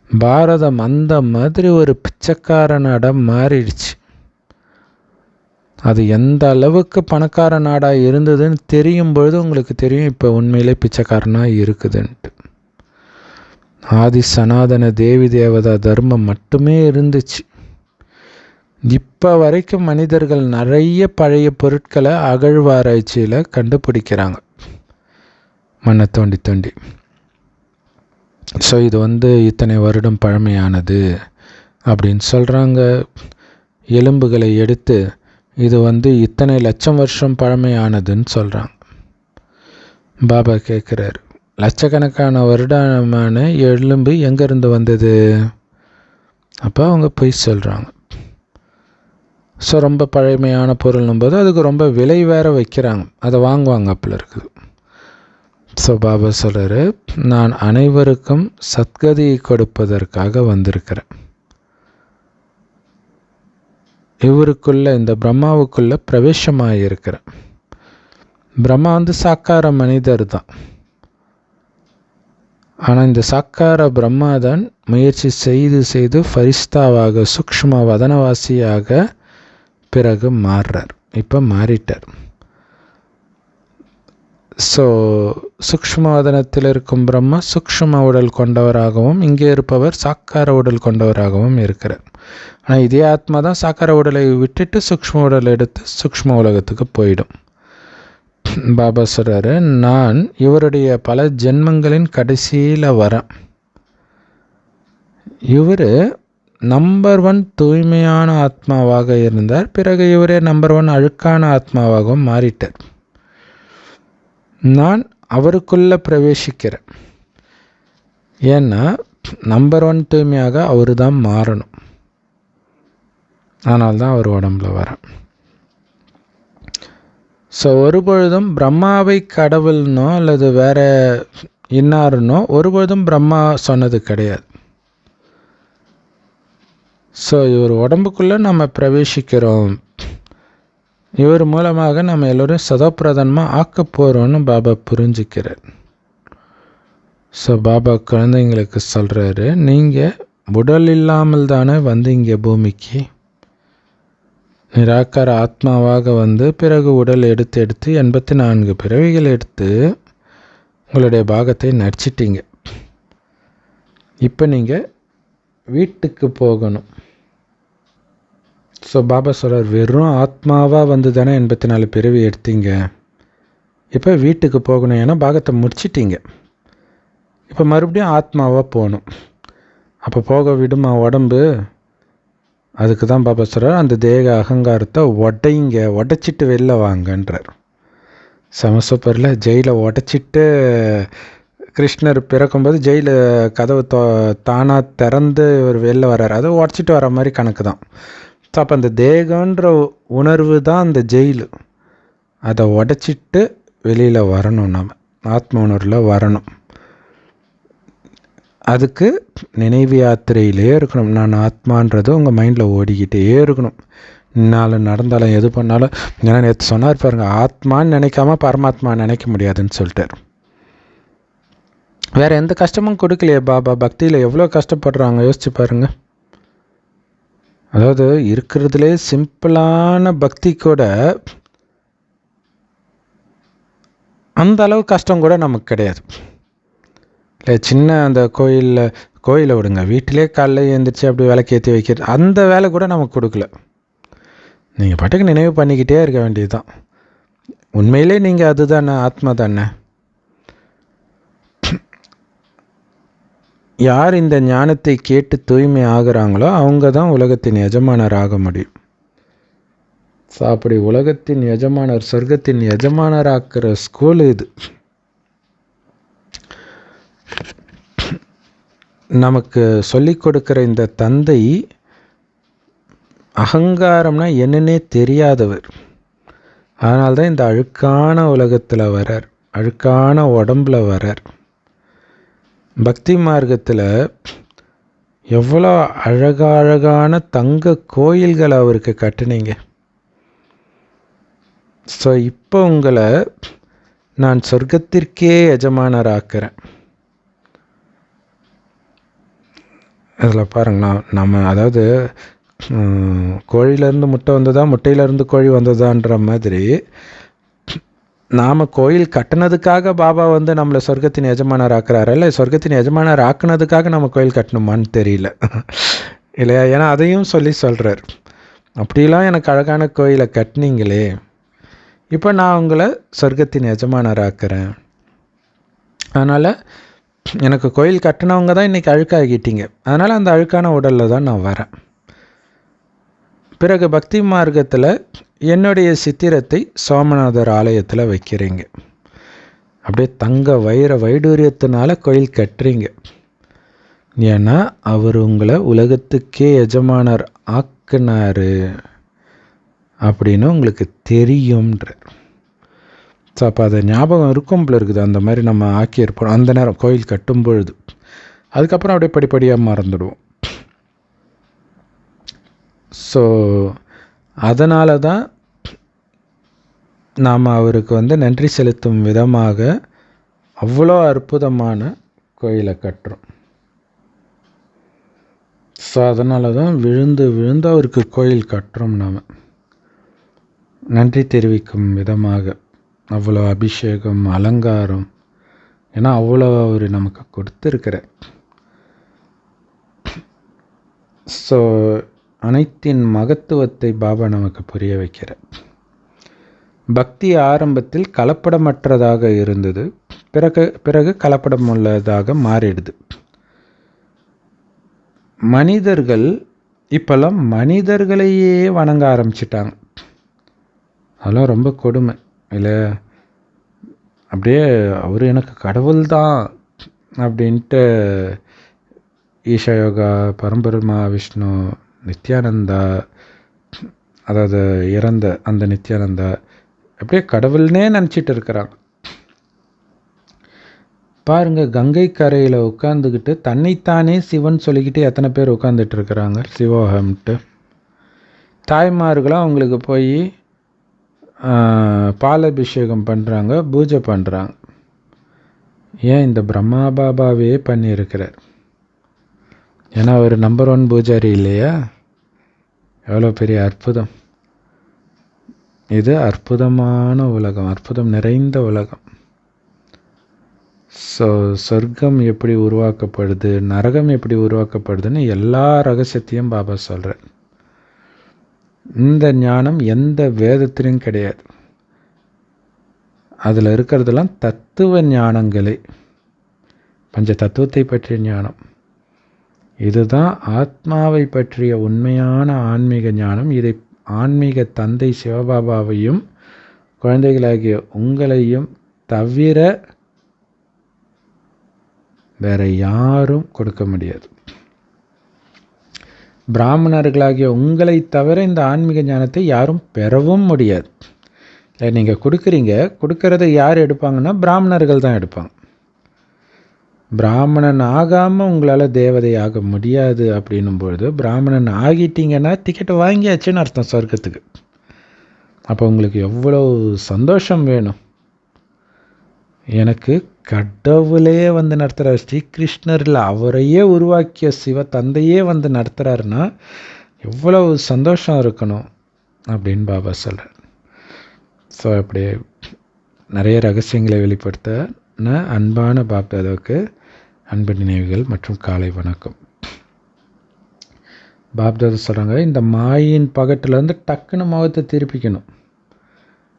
பாரதம் அந்த மாதிரி ஒரு பிச்சைக்கார நாடாக மாறிடுச்சு. அது எந்த அளவுக்கு பணக்கார நாடாக இருந்ததுன்னு தெரியும் பொழுது உங்களுக்கு தெரியும் இப்போ உண்மையிலே பிச்சைக்காரனாக இருக்குதுன்ட்டு. ஆதி சனாதன தேவி தேவதா தர்மம் மட்டுமே இருந்துச்சு. இப்போ வரைக்கும் மனிதர்கள் நிறைய பழைய பொருட்களை அகழ்வாராய்ச்சியில் கண்டுபிடிக்கிறாங்க. மண்ணை தோண்டி தோண்டி. ஸோ இது இத்தனை வருடம் பழமையானது அப்படின்னு சொல்கிறாங்க. எலும்புகளை எடுத்து இது இத்தனை லட்சம் வருஷம் பழமையானதுன்னு சொல்கிறாங்க. பாபா கேட்குறாரு, லட்சக்கணக்கான வருடமான எலும்பு எங்கேருந்து வந்தது? அப்போ அவங்க பொய் சொல்கிறாங்க. ஸோ ரொம்ப பழமையான பொருள்னும் போது அதுக்கு ரொம்ப விலை வேறு வைக்கிறாங்க, அதை வாங்குவாங்க அப்போ இருக்குது. ஸோ பாபா சொல்கிறாரு, நான் அனைவருக்கும் சத்கதியை கொடுப்பதற்காக வந்திருக்கிறேன். இவருக்குள்ள இந்த பிரம்மாவுக்குள்ளே பிரவேசமாக இருக்கிறேன். பிரம்மா சாக்கார மனிதர் தான். ஆனால் இந்த சாக்கார பிரம்மா தான் முயற்சி செய்து செய்து ஃபரிஸ்தாவாக சூக்ஷ்ம வதனவாசியாக பிறகு மாறுறார். இப்போ மாறிட்டார். ஸோ சூக்ஷ்ம வதனத்தில் இருக்கும் பிரம்மா சூக்ஷ்ம உடல் கொண்டவராகவும் இங்கே இருப்பவர் சாக்கார உடல் கொண்டவராகவும் இருக்கிறார். ஆனால் இதே ஆத்மா தான் சாக்கார உடலை விட்டுட்டு சூக்ஷ்ம உடல் எடுத்து சூக்ஷ்ம உலகத்துக்கு போயிடும். பாபா சொல்கிறாரு, நான் இவருடைய பல ஜென்மங்களின் கடைசியில் வரேன். இவர் நம்பர் 1 தூய்மையான ஆத்மாவாக இருந்தார். பிறகு இவரே நம்பர் 1 அழுக்கான ஆத்மாவாகவும் மாறிட்டார். நான் அவருக்குள்ளே பிரவேசிக்கிறேன். ஏன்னா நம்பர் 1 தூய்மையாக அவர் தான் மாறணும். அதனால்தான் அவர் உடம்புல வரேன். ஸோ ஒருபொழுதும் பிரம்மாவை கடவுள்னோ அல்லது வேற இன்னாருனோ ஒருபொழுதும் பிரம்மா சொன்னது கிடையாது. ஸோ இவர் உடம்புக்குள்ளே நம்ம பிரவேசிக்கிறோம். இவர் மூலமாக நம்ம எல்லோரும் சதப்பிரதானமாக ஆக்க போகிறோன்னு பாபா புரிஞ்சுக்கிறார். ஸோ பாபா குழந்தைங்களுக்கு சொல்கிறாரு, நீங்கள் உடல் இல்லாமல் தானே இங்கே பூமிக்கு நிராகார ஆத்மாவாக பிறகு உடல் எடுத்து 84 பிறவிகள் எடுத்து உங்களுடைய பாகத்தை நடிச்சிட்டிங்க. இப்போ நீங்கள் வீட்டுக்கு போகணும். ஸோ பாபா சொல்கிறார், வெறும் ஆத்மாவாக தானே 84 பிறவி எடுத்தீங்க. இப்போ வீட்டுக்கு போகணும். ஏன்னா பாகத்தை முடிச்சிட்டிங்க. இப்போ மறுபடியும் ஆத்மாவாக போகணும். அப்போ போக விடுமா உடம்பு? அதுக்கு தான் பாபா சொல்கிறார், அந்த தேக அகங்காரத்தை உடைச்சிட்டு வெளில வாங்கன்றார். சமசூப்பரில் ஜெயிலை உடைச்சிட்டு கிருஷ்ணர் பிறக்கும்போது ஜெயிலு கதவு தானாக திறந்து ஒரு வெளில வர்றார். அதை உடச்சிட்டு வர மாதிரி கணக்கு தான். ஸோ அப்போ அந்த தேகன்ற உணர்வு தான் அந்த ஜெயிலு. அதை உடைச்சிட்டு வெளியில் வரணும். நம்ம ஆத்ம உணர்வில் வரணும். அதுக்கு நினைவு யாத்திரையிலே இருக்கணும். நான் ஆத்மான்றது உங்கள் மைண்டில் ஓடிக்கிட்டே இருக்கணும். இன்னாலும் நடந்தாலும் எது பண்ணாலும். ஏன்னா நேற்று சொன்னார் பாருங்க, ஆத்மான்னு நினைக்காம பரமாத்மா நினைக்க முடியாதுன்னு சொல்லிட்டார். வேறு எந்த கஷ்டமும் கொடுக்கலையே பாபா. பக்தியில் எவ்வளோ கஷ்டப்படுறாங்க யோசிச்சு பாருங்க. அதாவது இருக்கிறதுலே சிம்பிளான பக்தி கூட அந்த அளவு கஷ்டம் கூட நமக்கு கிடையாது. இல்லை சின்ன அந்த கோயிலை விடுங்க, வீட்டிலே காலைல எழுந்திரிச்சு அப்படி விளக்கேற்றி வைக்கிறது, அந்த வேலை கூட நமக்கு கொடுக்கல. நீங்கள் பாட்டுக்கு நினைவு பண்ணிக்கிட்டே இருக்க வேண்டியது தான். உண்மையிலே நீங்கள் அதுதானே, ஆத்மா தானே. யார் இந்த ஞானத்தை கேட்டு தூய்மை ஆகிறாங்களோ அவங்க தான் உலகத்தின் எஜமானர் ஆக முடியும். ஸோ அப்படி உலகத்தின் எஜமானர், சொர்க்கத்தின் எஜமானர் ஆக்கிற ஸ்கூல் இது. நமக்கு சொல்லிக் கொடுக்குற இந்த தந்தை அகங்காரம்னா என்னன்னே தெரியாதவர். அதனால்தான் இந்த அழுக்கான உலகத்தில் வரார், அழுக்கான உடம்பில் வரார். பக்தி மார்க்கத்தில் எவ்வளோ அழகான தங்க கோயில்களை அவருக்கு கட்டுனீங்க. ஸோ இப்போ உங்களை நான் சொர்க்கத்திற்கே எஜமானராக்கிறேன். அதில் பாருங்கண்ணா, நம்ம அதாவது கோழியிலேருந்து முட்டை வந்ததா, முட்டையிலேருந்து கோழி வந்ததான்ற மாதிரி நாம் கோயில் கட்டினதுக்காக பாபா நம்மளை சொர்க்கத்தின் எஜமானர் ஆக்குறாரு. இல்லை சொர்க்கத்தின் எஜமானர் ஆக்குனதுக்காக நம்ம கோயில் கட்டணுமான்னு தெரியல இல்லையா? ஏன்னா அதையும் சொல்கிறார், அப்படிலாம் எனக்கு அழகான கோயிலை கட்டினீங்களே, இப்போ நான் உங்களை சொர்க்கத்தின் எஜமானர் ஆக்குறேன். அதனால் எனக்கு கோயில் கட்டினவங்க தான் இன்றைக்கி அழுக்காகிட்டீங்க, அதனால் அந்த அழுக்கான உடலில் தான் நான் வரேன். பிறகு பக்தி மார்க்கத்தில் என்னுடைய சித்திரத்தை சோமநாதர் ஆலயத்தில் வைக்கிறீங்க. அப்படியே தங்க வைர வைடூரியத்தினால கோயில் கட்டுறீங்க. ஏன்னா அவர் உங்களை உலகத்துக்கே எஜமானர் ஆக்குனார் அப்படின்னு உங்களுக்கு தெரியும்ன்றார். ஸோ அப்போ அதை ஞாபகம் இருக்கும் போல இருக்குது, அந்த மாதிரி நம்ம ஆக்கியிருப்போம் அந்த நேரம் கோயில் கட்டும் பொழுது. அதுக்கப்புறம் அப்படியே படிப்படியாக மறந்துடுவோம். ஸோ அதனால தான் நாம் அவருக்கு நன்றி செலுத்தும் விதமாக அவ்வளோ அற்புதமான கோயிலை கட்டுறோம். ஸோ அதனால தான் விழுந்து விழுந்து அவருக்கு கோயில் கட்டுறோம். நாம் நன்றி தெரிவிக்கும் விதமாக அவ்வளோ அபிஷேகம், அலங்காரம், ஏன்னா அவ்வளோ அவர் நமக்கு கொடுத்துருக்கிறார். ஸோ அனைத்தின் மகத்துவத்தை பாபா நமக்கு புரிய வைக்கிறார். பக்தி ஆரம்பத்தில் கலப்படமற்றதாக இருந்தது, பிறகு கலப்படம் உள்ளதாக மாறிடுது. மனிதர்கள் இப்போல்லாம் மனிதர்களையே வணங்க ஆரம்பிச்சிட்டாங்க. அதெல்லாம் ரொம்ப கொடுமை இல்லை? அப்படியே அவர் எனக்கு கடவுள் தான் அப்படின்ட்டு ஈஷா யோகா, பரம்பரமா விஷ்ணு, நித்யானந்தா, அதாவது இறந்த அந்த நித்யானந்தா அப்படியே கடவுள்னே நினச்சிட்டு இருக்கிறாங்க. பாருங்க, கங்கை கரையில் உட்காந்துக்கிட்டு தன்னைத்தானே சிவன் சொல்லிக்கிட்டு எத்தனை பேர் உட்காந்துட்டு இருக்கிறாங்க சிவோகம்ட்டு. தாய்மார்களும் அவங்களுக்கு போய் பாலபிஷேகம் பண்ணுறாங்க, பூஜை பண்ணுறாங்க. ஏன் இந்த பிரம்மா பாபாவே பண்ணியிருக்கிறார். ஏன்னா அவர் நம்பர் 1 பூஜாரி இல்லையா? எவ்வளோ பெரிய அற்புதம்! இது அற்புதமான உலகம், அற்புதம் நிறைந்த உலகம். ஸோ சொர்க்கம் எப்படி உருவாக்கப்படுது, நரகம் எப்படி உருவாக்கப்படுதுன்னு எல்லா ரகசியத்தையும் பாபா சொல்கிறார். இந்த ஞானம் எந்த வேதத்திலும் கிடையாது. அதில் இருக்கிறதெல்லாம் தத்துவ ஞானங்களே, பஞ்ச தத்துவத்தை பற்றிய ஞானம். இதுதான் ஆத்மாவை பற்றிய உண்மையான ஆன்மீக ஞானம். இதை ஆன்மீக தந்தை சிவபாபாவையும் குழந்தைகளாகிய உங்களையும் தவிர வேற யாரும் கொடுக்க முடியாது. பிராமணர்களாகிய உங்களை தவிர இந்த ஆன்மீக ஞானத்தை யாரும் பெறவும் முடியாது. இல்லை, நீங்கள் கொடுக்கறத யார் எடுப்பாங்கன்னா பிராமணர்கள் தான் எடுப்பாங்க. பிராமணன் ஆகாமல் உங்களால் தேவதை ஆக முடியாது. அப்படின்னும் பொழுது பிராமணன் ஆகிட்டீங்கன்னா டிக்கெட்டை வாங்கியாச்சுன்னு அர்த்தம் சொர்க்கத்துக்கு. அப்போ உங்களுக்கு எவ்வளோ சந்தோஷம் வேணும். எனக்கு கடவுளே நடத்துகிறார், ஸ்ரீகிருஷ்ணரில் அவரையே உருவாக்கிய சிவ தந்தையே நடத்துகிறாருன்னா எவ்வளவு சந்தோஷம் இருக்கணும் அப்படின்னு பாபா சொல்கிறார். ஸோ அப்படியே நிறைய ரகசியங்களை வெளிப்படுத்த அன்பான பாப்தாதாவுக்கு அன்பு நினைவுகள் மற்றும் காலை வணக்கம். பாப்தாதா சொல்கிறாங்க, இந்த மாயின் பகட்டிலேருந்து டக்குன்னு முகத்தை திருப்பிக்கணும்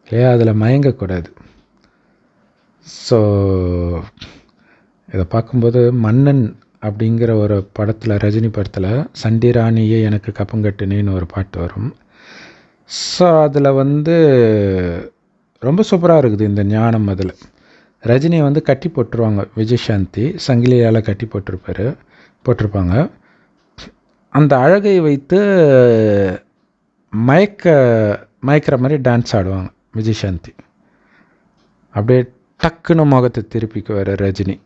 இல்லையா? அதில் மயங்கக்கூடாது. ஸோ இதை பார்க்கும்போது மன்னன் அப்படிங்கிற ஒரு படத்தில், ரஜினி படத்தில் சண்டிராணியே எனக்கு கப்பங்கட்டுனேன்னு ஒரு பாட்டு வரும். ஸோ அதில் ரொம்ப சூப்பராக இருக்குது இந்த ஞானம். அதில் ரஜினியை கட்டி போட்டுருவாங்க, விஜயசாந்தி சங்கிலியால் கட்டி போட்டிருப்பாங்க. அந்த அழகை வைத்து மயக்கிற மாதிரி டான்ஸ் ஆடுவாங்க விஜயசாந்தி. அப்படியே டக்குன்னு முகத்தை திருப்பிக்குவார் ரஜினி.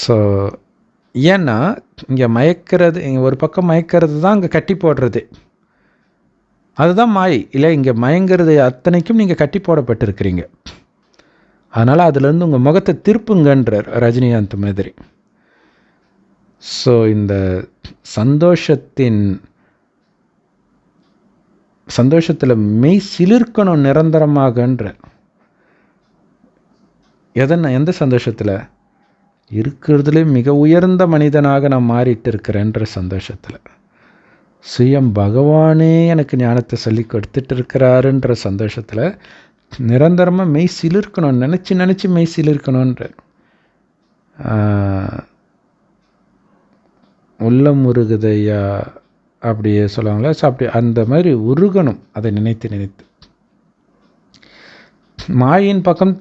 ஸோ ஏன்னா இங்கே மயக்கிறது, இங்கே ஒரு பக்கம் மயக்கிறது தான் அங்கே கட்டி போடுறது, அதுதான் மாயை இல்லை? இங்கே மயங்கிறது அத்தனைக்கும் நீங்கள் கட்டி போடப்பட்டிருக்கிறீங்க. அதனால் அதுலேருந்து உங்கள் முகத்தை திருப்புங்கன்றார் ரஜினிகாந்த் மாதிரி. ஸோ இந்த சந்தோஷத்தில் மெய் சிலிர்க்கணும் நிரந்தரமாகன்ற. எந்த சந்தோஷத்தில்? இருக்கிறதுலே மிக உயர்ந்த மனிதனாக நான் மாறிட்டு இருக்கிறேன்ற சந்தோஷத்தில், சுயம் பகவானே எனக்கு ஞானத்தை சொல்லி கொடுத்துட்டு இருக்கிறாருன்ற சந்தோஷத்தில் நிரந்தரமாக மெய் சிலிர்க்கணும், நினச்சி மெய் சிலிர்க்கணுன்ற உள்ள முருகுதையா அப்படியே சொல்லுவாங்களா. ஸோ அப்படி அந்த மாதிரி உருகணும், அதை நினைத்து. மாயின் பக்கம்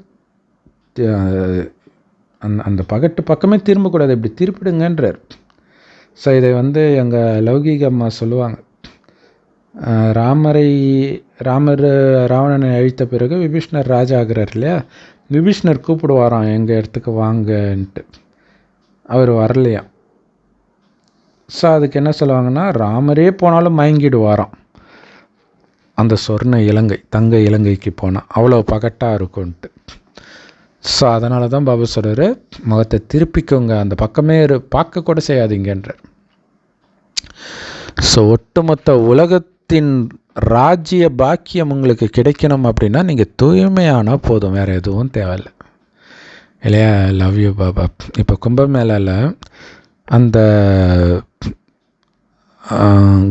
அந்த பகட்டு பக்கமே திரும்பக்கூடாது, இப்படி திருப்பிடுங்கன்றார். ஸோ இதை எங்கள் லௌகீக அம்மா சொல்லுவாங்க. ராமர் ராவணனை அழித்த பிறகு விபீஷ்ணர் ராஜா ஆகிறார் இல்லையா, விபீஷ்ணர் கூப்பிடுவாராம் எங்கள் இடத்துக்கு வாங்கன்ட்டு. அவர் வரலையாம். ஸோ அதுக்கு என்ன சொல்லுவாங்கன்னா, ராமரே போனாலும் மயங்கிடுவாராம் அந்த சொர்ண இலங்கை, தங்க இலங்கைக்கு போனால் அவ்வளோ பகட்டாக இருக்கும்ன்ட்டு. ஸோ அதனால தான் பாபா சொல்கிறார், முகத்தை திருப்பிக்கோங்க, அந்த பக்கமே பார்க்க கூட செய்யாதீங்கன்றார். ஸோ ஒட்டுமொத்த உலகத்தின் ராஜ்ய பாக்கியம் உங்களுக்கு கிடைக்கணும் அப்படின்னா நீங்கள் தூய்மையானால் போதும், வேறு எதுவும் தேவையில்லை இல்லையா. Love you Baba. இப்போ கும்பமேளாவில் அந்த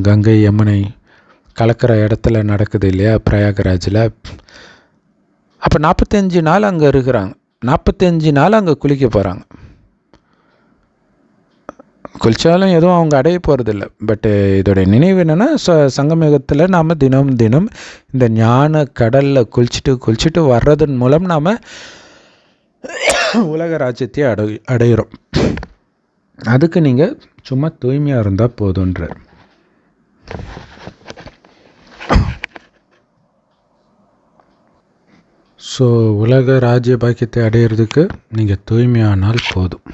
கங்கை யமுனை கலக்கிற இடத்துல நடக்குது இல்லையா, பிரயாகராஜில். அப்போ 45 நாள் அங்கே இருக்கிறாங்க, 45 நாள் அங்கே குளிக்க போகிறாங்க. குளித்தாலும் எதுவும் அவங்க அடைய போகிறதில்ல. பட்டு இதோடைய நினைவு என்னென்னா, சங்கமயுகத்தில் நாம் தினம் இந்த ஞான கடலில் குளிச்சுட்டு வர்றதன் மூலம் நாம் உலக ராஜ்யத்தை அடைகிறோம். அதுக்கு நீங்கள் சும்மா தூய்மையாக இருந்தால் போதுன்ற. ஸோ உலக ராஜ்ய பாக்கியத்தை அடையிறதுக்கு நீங்கள் தூய்மையானால் போதும்,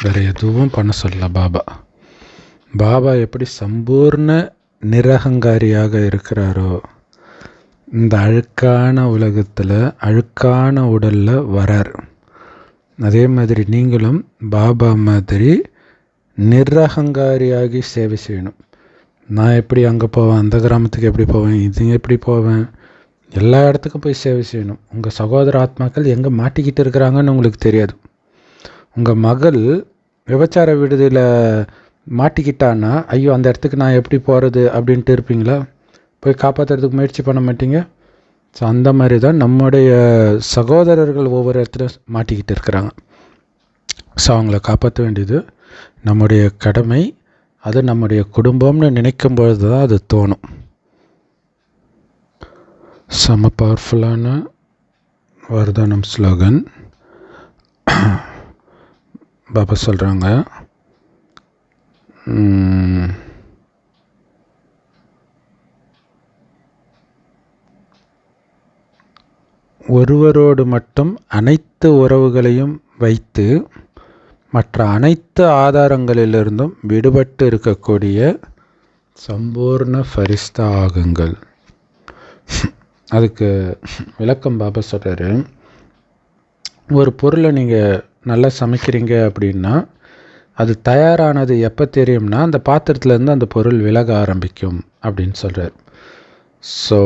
வேறு எதுவும் பண்ண சொல்லல பாபா எப்படி சம்பூர்ண நிரகங்காரியாக இருக்கிறாரோ, இந்த அழுக்கான உலகத்தில் அழுக்கான உடலில் வரார். அதே மாதிரி நீங்களும் பாபா மாதிரி நிரகங்காரியாகி சேவை செய்யணும். நான் எப்படி அங்கே போவேன், அந்த கிராமத்துக்கு எப்படி போவேன், இது எப்படி போவேன், எல்லா இடத்துக்கும் போய் சேவை செய்யணும். உங்கள் சகோதர ஆத்மாக்கள் எங்கே மாட்டிக்கிட்டு இருக்கிறாங்கன்னு உங்களுக்கு தெரியாது. உங்கள் மகள் விபச்சார விடுதியில் மாட்டிக்கிட்டான்னா, ஐயோ அந்த இடத்துக்கு நான் எப்படி போகிறது அப்படின்ட்டு இருப்பீங்களா? போய் காப்பாற்றுறதுக்கு முயற்சி பண்ண மாட்டீங்க. ஸோ அந்த மாதிரி தான் நம்முடைய சகோதரர்கள் ஒவ்வொரு இடத்துலையும் மாட்டிக்கிட்டு இருக்கிறாங்க. ஸோ அவங்கள காப்பாற்ற வேண்டியது நம்முடைய கடமை. அது நம்முடைய குடும்பம்னு நினைக்கும் பொழுது தான் அது தோணும். செம பவர்ஃபுல்லான வர்தானம் ஸ்லோகன் பாபா சொல்கிறாங்க. ஒருவரோடு மட்டும் அனைத்து உறவுகளையும் வைத்து மற்ற அனைத்து ஆதாரங்களிலிருந்தும் விடுபட்டு இருக்கக்கூடிய சம்பூர்ண ஃபரிஸ்தா ஆகுங்கள். அதுக்கு விளக்கம் பாபா சொல்கிறாரு. ஒரு பொருளை நீங்கள் நல்லா சமைக்கிறீங்க அப்படின்னா, அது தயாரானது எப்போ தெரியும்னா, அந்த பாத்திரத்துலேருந்து அந்த பொருள் விலக ஆரம்பிக்கும் அப்படின்னு சொல்கிறார். ஸோ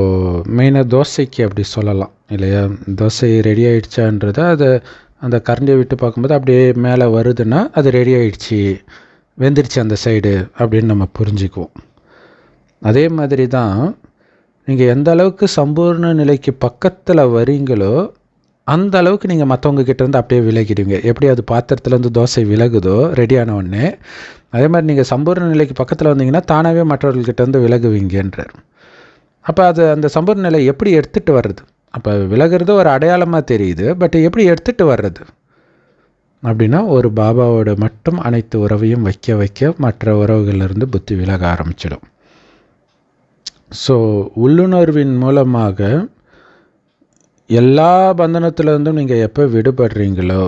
மெயினாக தோசைக்கு அப்படி சொல்லலாம் இல்லையா. தோசை ரெடி ஆகிடுச்சான்றதை அதை அந்த கரண்டியை விட்டு பார்க்கும்போது அப்படியே மேலே வருதுன்னா அது ரெடி ஆகிடுச்சி, வெந்துடுச்சு அந்த சைடு அப்படின்னு நம்ம புரிஞ்சுக்குவோம். அதே மாதிரி தான் நீங்கள் எந்த அளவுக்கு சம்பூர்ண நிலைக்கு பக்கத்தில் வரீங்களோ அந்த அளவுக்கு நீங்கள் மற்றவங்க கிட்டேருந்து அப்படியே விலகிடுவீங்க. எப்படி அது பாத்திரத்துலேருந்து தோசை விலகுதோ ரெடியான உடனே, அதே மாதிரி நீங்கள் சம்பூர்ண நிலைக்கு பக்கத்தில் வந்தீங்கன்னா தானாகவே மற்றவர்கள்கிட்டேருந்து விலகுவீங்கன்றார். அப்போ அது அந்த சம்பூர்ண நிலை எப்படி எடுத்துகிட்டு வர்றது? அப்போ விலகிறது ஒரு அடையாளமாக தெரியுது, பட் எப்படி எடுத்துகிட்டு வர்றது அப்படின்னா, ஒரு பாபாவோட மட்டும் அனைத்து உறவையும் வைக்க மற்ற உறவுகளிலிருந்து புத்தி விலக ஆரம்பிச்சிடும். ஸோ உள்ளுணர்வின் மூலமாக எல்லா பந்தனத்திலிருந்தும் நீங்கள் எப்போ விடுபடுறீங்களோ,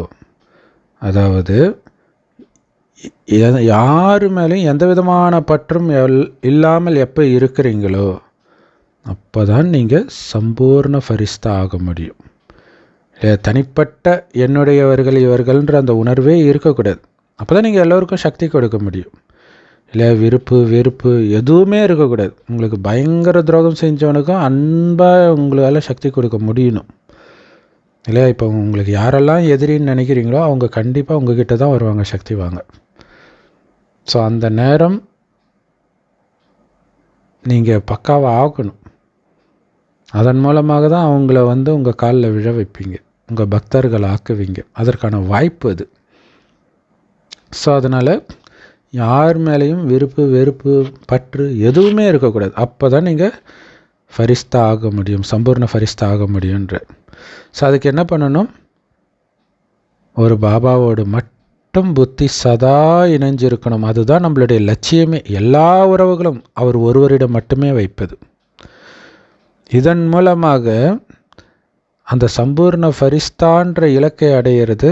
அதாவது யாரு மேலேயும் எந்த விதமான பற்றும் இல்லாமல் எப்போ இருக்கிறீங்களோ அப்போ தான் நீங்கள் சம்பூர்ண ஃபரிஸ்தா ஆக முடியும். தனிப்பட்ட என்னுடையவர்கள் இவர்கள்ன்ற அந்த உணர்வே இருக்கக்கூடாது. அப்போ தான் நீங்கள் எல்லோருக்கும் சக்தி கொடுக்க முடியும் இல்லை. விருப்பு வெறுப்பு எதுவுமே இருக்கக்கூடாது. உங்களுக்கு பயங்கர துரோகம் செஞ்சவனுக்கும் அன்பாக உங்களால் சக்தி கொடுக்க முடியணும் இல்லையா. இப்போ உங்களுக்கு யாரெல்லாம் எதிரின்னு நினைக்கிறீங்களோ அவங்க கண்டிப்பாக உங்ககிட்ட தான் வருவாங்க, சக்தி வாங்க. ஸோ அந்த நேரம் நீங்கள் பக்காவாக ஆகணும். அதன் மூலமாக தான் அவங்கள உங்கள் காலில் விழ வைப்பீங்க, உங்கள் பக்தர்கள் ஆக்குவீங்க. அதற்கான வாய்ப்பு அது. ஸோ அதனால் யார் மேலேயும் விருப்பு வெறுப்பு பற்று எதுவுமே இருக்கக்கூடாது. அப்போ தான் நீங்கள் ஃபரிஸ்தா ஆக முடியும், சம்பூர்ண ஃபரிஸ்தா ஆக முடியுன்ற. ஸோ அதுக்கு என்ன பண்ணணும்? ஒரு பாபாவோடு மட்டும் புத்தி சதா இணைஞ்சிருக்கணும். அதுதான் நம்மளுடைய லட்சியமே. எல்லா உறவுகளும் அவர் ஒருவரிடம் மட்டுமே வைப்பது. இதன் மூலமாக அந்த சம்பூர்ண ஃபரிஸ்தான்ற இலக்கை அடையிறது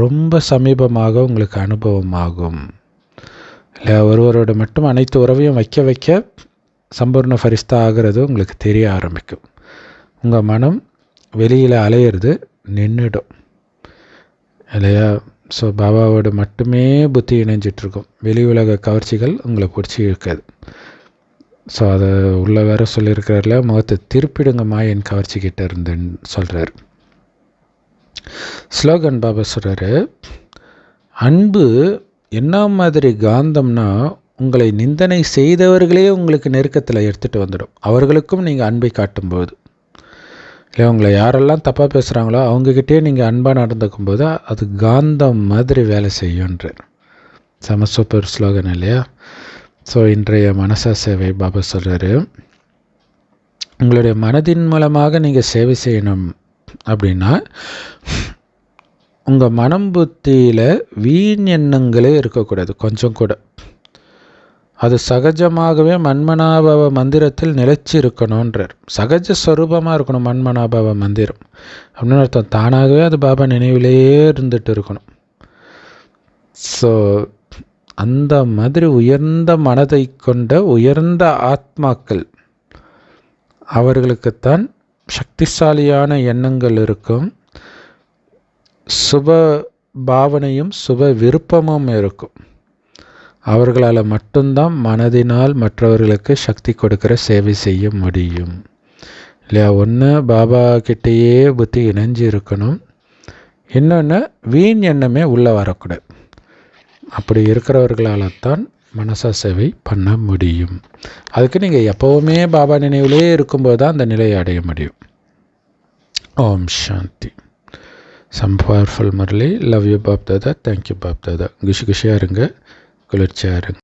ரொம்ப சமீபமாக உங்களுக்கு அனுபவமாகும். இல்லை, ஒருவரோட மட்டும் அனைத்து உறவையும் வைக்க சம்பூர்ண ஃபரிஸ்தா ஆகிறது உங்களுக்கு தெரிய ஆரம்பிக்கும். உங்கள் மனம் வெளியில் அலையிறது நின்றுடும் இல்லையா? ஸோ பாபாவோடு மட்டுமே புத்தி இணைஞ்சிட்ருக்கும். வெளி உலக கவர்ச்சிகள் உங்களை பிடிச்சி இருக்காது. ஸோ அதை உள்ள வேற சொல்லியிருக்கிறார்ல, முகத்தை திருப்பிடுங்கம்மா என் கவர்ச்சிக்கிட்ட இருந்துன்னு சொல்கிறார். ஸ்லோகன் பாபா சொல்கிறாரு, அன்பு என்ன மாதிரி காந்தம்னா, உங்களை நிந்தனை செய்தவர்களே உங்களுக்கு நெருக்கத்தில் எடுத்துகிட்டு வந்துடும். அவர்களுக்கும் நீங்கள் அன்பை காட்டும்போது, இல்லை உங்களை யாரெல்லாம் தப்பாக பேசுகிறாங்களோ அவங்கக்கிட்டே நீங்கள் அன்பாக நடந்துக்கும்போது அது காந்தம் மாதிரி வேலை செய்யுன்றார். செம சூப்பர் ஸ்லோகன் இல்லையா? ஸோ இன்றைய மனசா சேவை பாபா சொல்கிறாரு, உங்களுடைய மனதின் மூலமாக நீங்கள் சேவை செய்யணும் அப்படின்னா உங்கள் மனம் புத்தியில் வீண் எண்ணங்களே இருக்கக்கூடாது கொஞ்சம் கூட. அது சகஜமாகவே மன்மனாபவ மந்திரத்தில் நிலைச்சி இருக்கணுன்றார். சகஜ ஸ்வரூபமாக இருக்கணும் மன்மனாபவ மந்திரம் அப்படின்னு அர்த்தம். தானாகவே அது பாபா நினைவிலேயே இருந்துட்டு இருக்கணும். ஸோ அந்த மாதிரி உயர்ந்த மனதை கொண்ட உயர்ந்த ஆத்மாக்கள், அவர்களுக்குத்தான் சக்திசாலியான எண்ணங்கள் இருக்கும், சுப பாவனையும் சுப விருப்பமும் இருக்கும். அவர்களால் மட்டும்தான் மனதினால் மற்றவர்களுக்கு சக்தி கொடுக்கிற சேவை செய்ய முடியும் இல்லையா? ஒன்று பாபா கிட்டேயே புத்தி இணைஞ்சு இருக்கணும், இன்னொன்று வீண் எண்ணமே உள்ளே வரக்கூடாது. அப்படி இருக்கிறவர்களால் தான் மனசா சேவை பண்ண முடியும். அதுக்கு நீங்கள் எப்போவுமே பாபா நினைவிலே இருக்கும்போது தான் அந்த நிலையை அடைய முடியும். Om Shanti. Some powerful murli. Love you Bap Dada. Thank you Bap Dada. குஷியாக இருங்க, குளிர்ச்சியாக இருங்க.